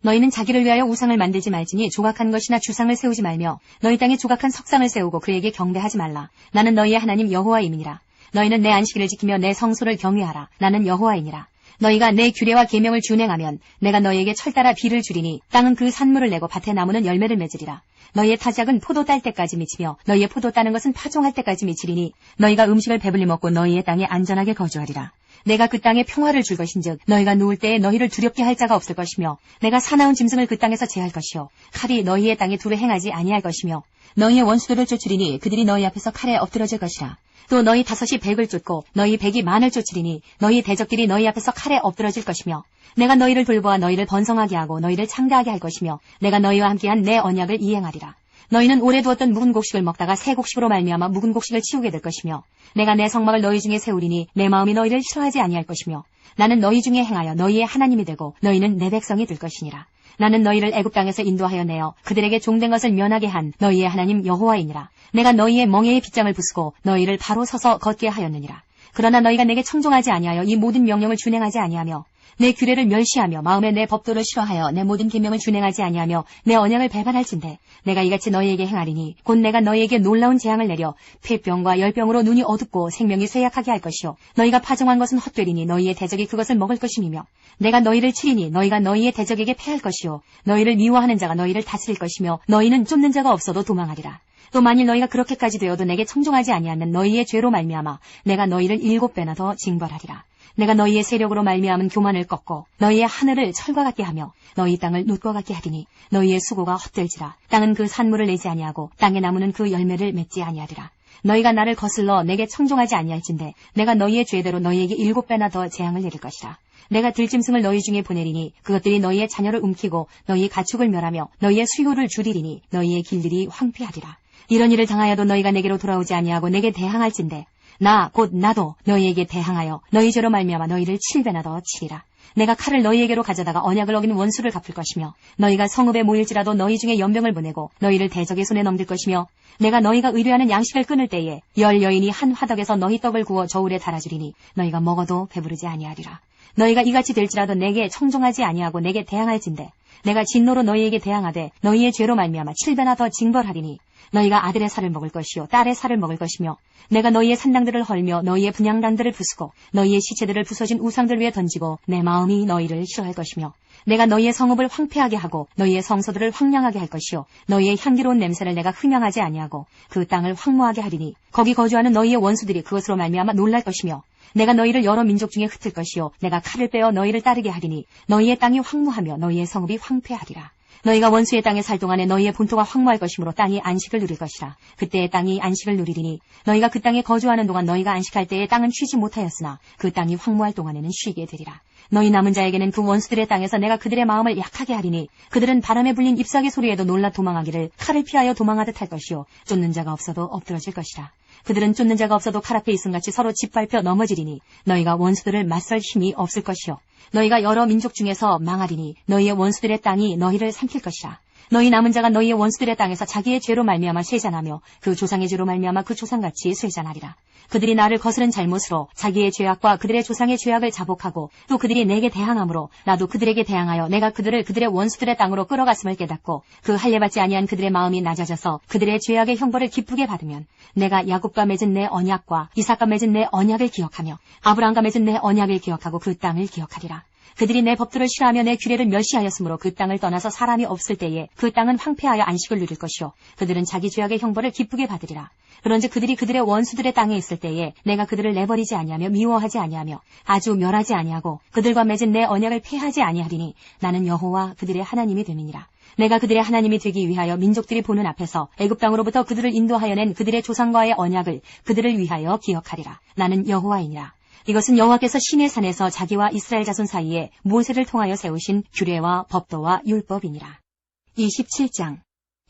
너희는 자기를 위하여 우상을 만들지 말지니 조각한 것이나 주상을 세우지 말며 너희 땅에 조각한 석상을 세우고 그에게 경배하지 말라. 나는 너희의 하나님 여호와임이니라. 너희는 내 안식일을 지키며 내 성소를 경외하라. 나는 여호와이니라. 너희가 내 규례와 계명을 준행하면 내가 너희에게 철따라 비를 주리니 땅은 그 산물을 내고 밭에 나무는 열매를 맺으리라. 너희의 타작은 포도 딸 때까지 미치며 너희의 포도 따는 것은 파종할 때까지 미치리니 너희가 음식을 배불리 먹고 너희의 땅에 안전하게 거주하리라. 내가 그 땅에 평화를 줄 것인즉 너희가 누울 때에 너희를 두렵게 할 자가 없을 것이며 내가 사나운 짐승을 그 땅에서 제할 것이요 칼이 너희의 땅에 두루 행하지 아니할 것이며 너희의 원수들을 쫓으리니 그들이 너희 앞에서 칼에 엎드러질 것이라. 또 너희 5이 100을 쫓고 너희 100이 만을 쫓으리니 너희 대적들이 너희 앞에서 칼에 엎드러질 것이며 내가 너희를 돌보아 너희를 번성하게 하고 너희를 창대하게 할 것이며 내가 너희와 함께한 내 언약을 이행하리라. 너희는 오래 두었던 묵은 곡식을 먹다가 새 곡식으로 말미암아 묵은 곡식을 치우게 될 것이며 내가 내 성막을 너희 중에 세우리니 내 마음이 너희를 싫어하지 아니할 것이며 나는 너희 중에 행하여 너희의 하나님이 되고 너희는 내 백성이 될 것이니라. 나는 너희를 애굽 땅에서 인도하여 내어 그들에게 종된 것을 면하게 한 너희의 하나님 여호와이니라. 내가 너희의 멍에의 빗장을 부수고 너희를 바로 서서 걷게 하였느니라. 그러나 너희가 내게 청종하지 아니하여 이 모든 명령을 준행하지 아니하며 내 규례를 멸시하며 마음에 내 법도를 싫어하여 내 모든 계명을 준행하지 아니하며 내 언약을 배반할진대 내가 이같이 너희에게 행하리니 곧 내가 너희에게 놀라운 재앙을 내려 폐병과 열병으로 눈이 어둡고 생명이 쇠약하게 할 것이요 너희가 파종한 것은 헛되리니 너희의 대적이 그것을 먹을 것임이며 내가 너희를 치리니 너희가 너희의 대적에게 패할 것이요 너희를 미워하는 자가 너희를 다스릴 것이며 너희는 쫓는 자가 없어도 도망하리라. 또 만일 너희가 그렇게까지 되어도 내게 청종하지 아니하면 너희의 죄로 말미암아 내가 너희를 7배나 더 징벌하리라. 내가 너희의 세력으로 말미암은 교만을 꺾고 너희의 하늘을 철과 같게 하며 너희 땅을 놋과 같게 하리니 너희의 수고가 헛될지라. 땅은 그 산물을 내지 아니하고 땅의 나무는 그 열매를 맺지 아니하리라. 너희가 나를 거슬러 내게 청종하지 아니할진대 내가 너희의 죄대로 너희에게 7배나 더 재앙을 내릴 것이라. 내가 들짐승을 너희 중에 보내리니 그것들이 너희의 자녀를 움키고 너희의 가축을 멸하며 너희의 수요를 줄이리니 너희의 길들이 황폐하리라. 이런 일을 당하여도 너희가 내게로 돌아오지 아니하고 내게 대항할진대 나 곧 나도 너희에게 대항하여 너희 죄로 말미암아 너희를 7배나 더 치리라. 내가 칼을 너희에게로 가져다가 언약을 어긴 원수를 갚을 것이며 너희가 성읍에 모일지라도 너희 중에 연병을 보내고 너희를 대적의 손에 넘길 것이며 내가 너희가 의뢰하는 양식을 끊을 때에 10 여인이 한 화덕에서 너희 떡을 구워 저울에 달아주리니 너희가 먹어도 배부르지 아니하리라. 너희가 이같이 될지라도 내게 청종하지 아니하고 내게 대항할진대 내가 진노로 너희에게 대항하되 너희의 죄로 말미암아 7배나 더 징벌하리니 너희가 아들의 살을 먹을 것이요 딸의 살을 먹을 것이며 내가 너희의 산당들을 헐며 너희의 분향단들을 부수고 너희의 시체들을 부서진 우상들 위에 던지고 내 마음이 너희를 싫어할 것이며 내가 너희의 성읍을 황폐하게 하고 너희의 성소들을 황량하게 할 것이요 너희의 향기로운 냄새를 내가 흠양하지 아니하고 그 땅을 황무하게 하리니 거기 거주하는 너희의 원수들이 그것으로 말미암아 놀랄 것이며 내가 너희를 여러 민족 중에 흩을 것이요 내가 칼을 빼어 너희를 따르게 하리니 너희의 땅이 황무하며 너희의 성읍이 황폐하리라. 너희가 원수의 땅에 살 동안에 너희의 본토가 황무할 것이므로 땅이 안식을 누릴 것이라. 그때에 땅이 안식을 누리리니 너희가 그 땅에 거주하는 동안 너희가 안식할 때에 땅은 쉬지 못하였으나 그 땅이 황무할 동안에는 쉬게 되리라. 너희 남은 자에게는 그 원수들의 땅에서 내가 그들의 마음을 약하게 하리니 그들은 바람에 불린 잎사귀 소리에도 놀라 도망하기를 칼을 피하여 도망하듯 할 것이요 쫓는 자가 없어도 엎드러질 것이라. 그들은 쫓는 자가 없어도 칼 앞에 있음같이 서로 짓밟혀 넘어지리니 너희가 원수들을 맞설 힘이 없을 것이요 너희가 여러 민족 중에서 망하리니 너희의 원수들의 땅이 너희를 삼킬 것이라. 너희 남은 자가 너희의 원수들의 땅에서 자기의 죄로 말미암아 쇠잔하며 그 조상의 죄로 말미암아 그 조상같이 쇠잔하리라. 그들이 나를 거스른 잘못으로 자기의 죄악과 그들의 조상의 죄악을 자복하고 또 그들이 내게 대항함으로 나도 그들에게 대항하여 내가 그들을 그들의 원수들의 땅으로 끌어갔음을 깨닫고 그 할례받지 아니한 그들의 마음이 낮아져서 그들의 죄악의 형벌을 기쁘게 받으면 내가 야곱과 맺은 내 언약과 이삭과 맺은 내 언약을 기억하며 아브라함과 맺은 내 언약을 기억하고 그 땅을 기억하리라. 그들이 내 법도를 싫어하며 내 규례를 멸시하였으므로 그 땅을 떠나서 사람이 없을 때에 그 땅은 황폐하여 안식을 누릴 것이요 그들은 자기 죄악의 형벌을 기쁘게 받으리라. 그런즉 그들이 그들의 원수들의 땅에 있을 때에 내가 그들을 내버리지 아니하며 미워하지 아니하며 아주 멸하지 아니하고 그들과 맺은 내 언약을 폐하지 아니하리니 나는 여호와 그들의 하나님이 됨이니라. 내가 그들의 하나님이 되기 위하여 민족들이 보는 앞에서 애굽 땅으로부터 그들을 인도하여 낸 그들의 조상과의 언약을 그들을 위하여 기억하리라. 나는 여호와이니라. 이것은 여호와께서 시내 산에서 자기와 이스라엘 자손 사이에 모세를 통하여 세우신 규례와 법도와 율법이니라. 27장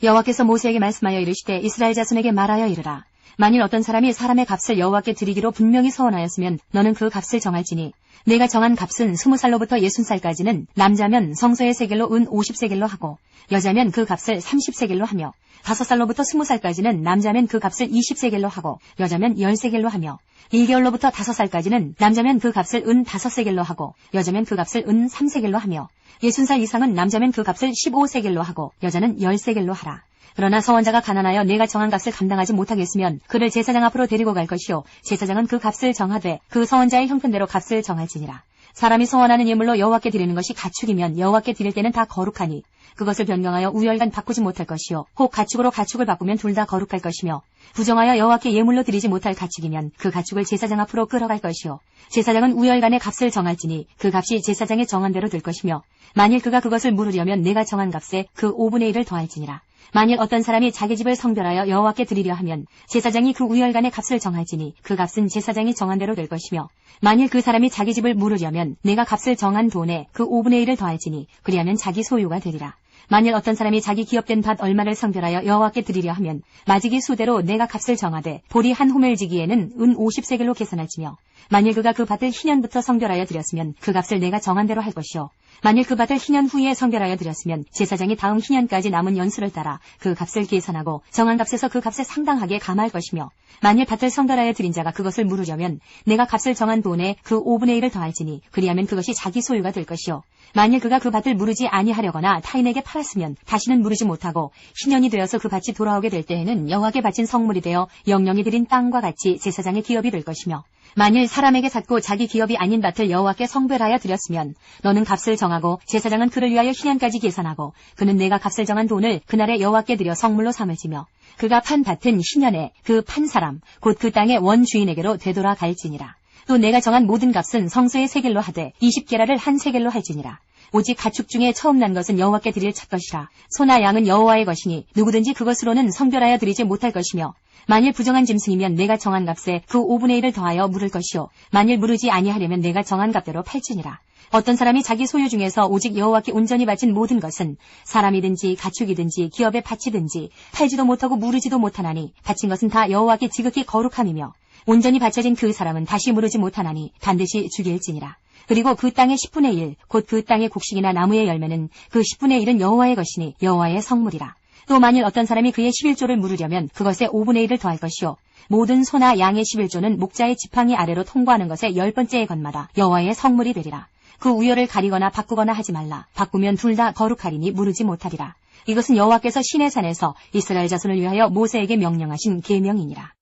여호와께서 모세에게 말씀하여 이르시되 이스라엘 자손에게 말하여 이르라. 만일 어떤 사람이 사람의 값을 여호와께 드리기로 분명히 서원하였으면 너는 그 값을 정할지니 내가 정한 값은 20살로부터 60살까지는 남자면 성소의 세겔로 은 50세겔로 하고 여자면 그 값을 30세겔로 하며 5살로부터 20살까지는 남자면 그 값을 20세겔로 하고 여자면 10세겔로 하며 1개월로부터 5살까지는 남자면 그 값을 은 5세겔로 하고 여자면 그 값을 은 3세겔로 하며 60살 이상은 남자면 그 값을 15세겔로 하고 여자는 10세겔로 하라. 그러나 서원자가 가난하여 내가 정한 값을 감당하지 못하겠으면 그를 제사장 앞으로 데리고 갈 것이요 제사장은 그 값을 정하되 그 서원자의 형편대로 값을 정할지니라. 사람이 서원하는 예물로 여호와께 드리는 것이 가축이면 여호와께 드릴 때는 다 거룩하니 그것을 변경하여 우열간 바꾸지 못할 것이요 혹 가축으로 가축을 바꾸면 둘 다 거룩할 것이며 부정하여 여호와께 예물로 드리지 못할 가축이면 그 가축을 제사장 앞으로 끌어갈 것이요 제사장은 우열간의 값을 정할지니 그 값이 제사장의 정한 대로 될 것이며 만일 그가 그것을 물으려면 내가 정한 값에 그 5분의 1을 더할지니라. 만일 어떤 사람이 자기 집을 성별하여 여호와께 드리려 하면 제사장이 그 우열간의 값을 정할지니 그 값은 제사장이 정한 대로 될 것이며 만일 그 사람이 자기 집을 물으려면 내가 값을 정한 돈에 그 5분의 1을 더할지니 그리하면 자기 소유가 되리라. 만일 어떤 사람이 자기 기업된 밭 얼마를 성별하여 여호와께 드리려 하면 마지기 수대로 내가 값을 정하되 보리 한 호멜지기에는 은 50세겔로 계산할지며 만일 그가 그 밭을 희년부터 성별하여 드렸으면 그 값을 내가 정한 대로 할 것이요 만일 그 밭을 희년 후에 성별하여 드렸으면 제사장이 다음 희년까지 남은 연수를 따라 그 값을 계산하고 정한 값에서 그 값에 상당하게 감할 것이며 만일 밭을 성별하여 드린 자가 그것을 물으려면 내가 값을 정한 돈에 그 5분의 1을 더할지니 그리하면 그것이 자기 소유가 될 것이요 만일 그가 그 밭을 무르지 아니하려거나 타인에게 팔았으면 다시는 무르지 못하고 희년이 되어서 그 밭이 돌아오게 될 때에는 여호와께 바친 성물이 되어 영영이 드린 땅과 같이 제사장의 기업이 될 것이며 만일 사람에게 샀고 자기 기업이 아닌 밭을 여호와께 성별하여 드렸으면 너는 값을 정하고 제사장은 그를 위하여 희년까지 계산하고 그는 내가 값을 정한 돈을 그날에 여호와께 드려 성물로 삼을지며 그가 판 밭은 희년에 그 판 사람 곧 그 땅의 원주인에게로 되돌아갈지니라. 또 내가 정한 모든 값은 성소의 세겔로 하되 20게라를 한 세겔로 할지니라. 오직 가축 중에 처음 난 것은 여호와께 드릴 첫것이라. 소나 양은 여호와의 것이니 누구든지 그것으로는 성별하여 드리지 못할 것이며 만일 부정한 짐승이면 내가 정한 값에 그 5분의 1을 더하여 물을 것이요 만일 무르지 아니하려면 내가 정한 값대로 팔지니라. 어떤 사람이 자기 소유 중에서 오직 여호와께 온전히 바친 모든 것은 사람이든지 가축이든지 기업의 밭이든지 팔지도 못하고 무르지도 못하나니 바친 것은 다 여호와께 지극히 거룩함이며 온전히 바쳐진 그 사람은 다시 무르지 못하나니 반드시 죽일지니라. 그리고 그 땅의 10분의 1, 곧 그 땅의 곡식이나 나무의 열매는 그 10분의 1은 여호와의 것이니 여호와의 성물이라. 또 만일 어떤 사람이 그의 11조를 물으려면 그것에 5분의 1을 더할 것이요 모든 소나 양의 11조는 목자의 지팡이 아래로 통과하는 것의 10번째의 것마다 여호와의 성물이 되리라. 그 우열을 가리거나 바꾸거나 하지 말라. 바꾸면 둘 다 거룩하리니 무르지 못하리라. 이것은 여호와께서 시내산에서 이스라엘 자손을 위하여 모세에게 명령하신 계명이니라.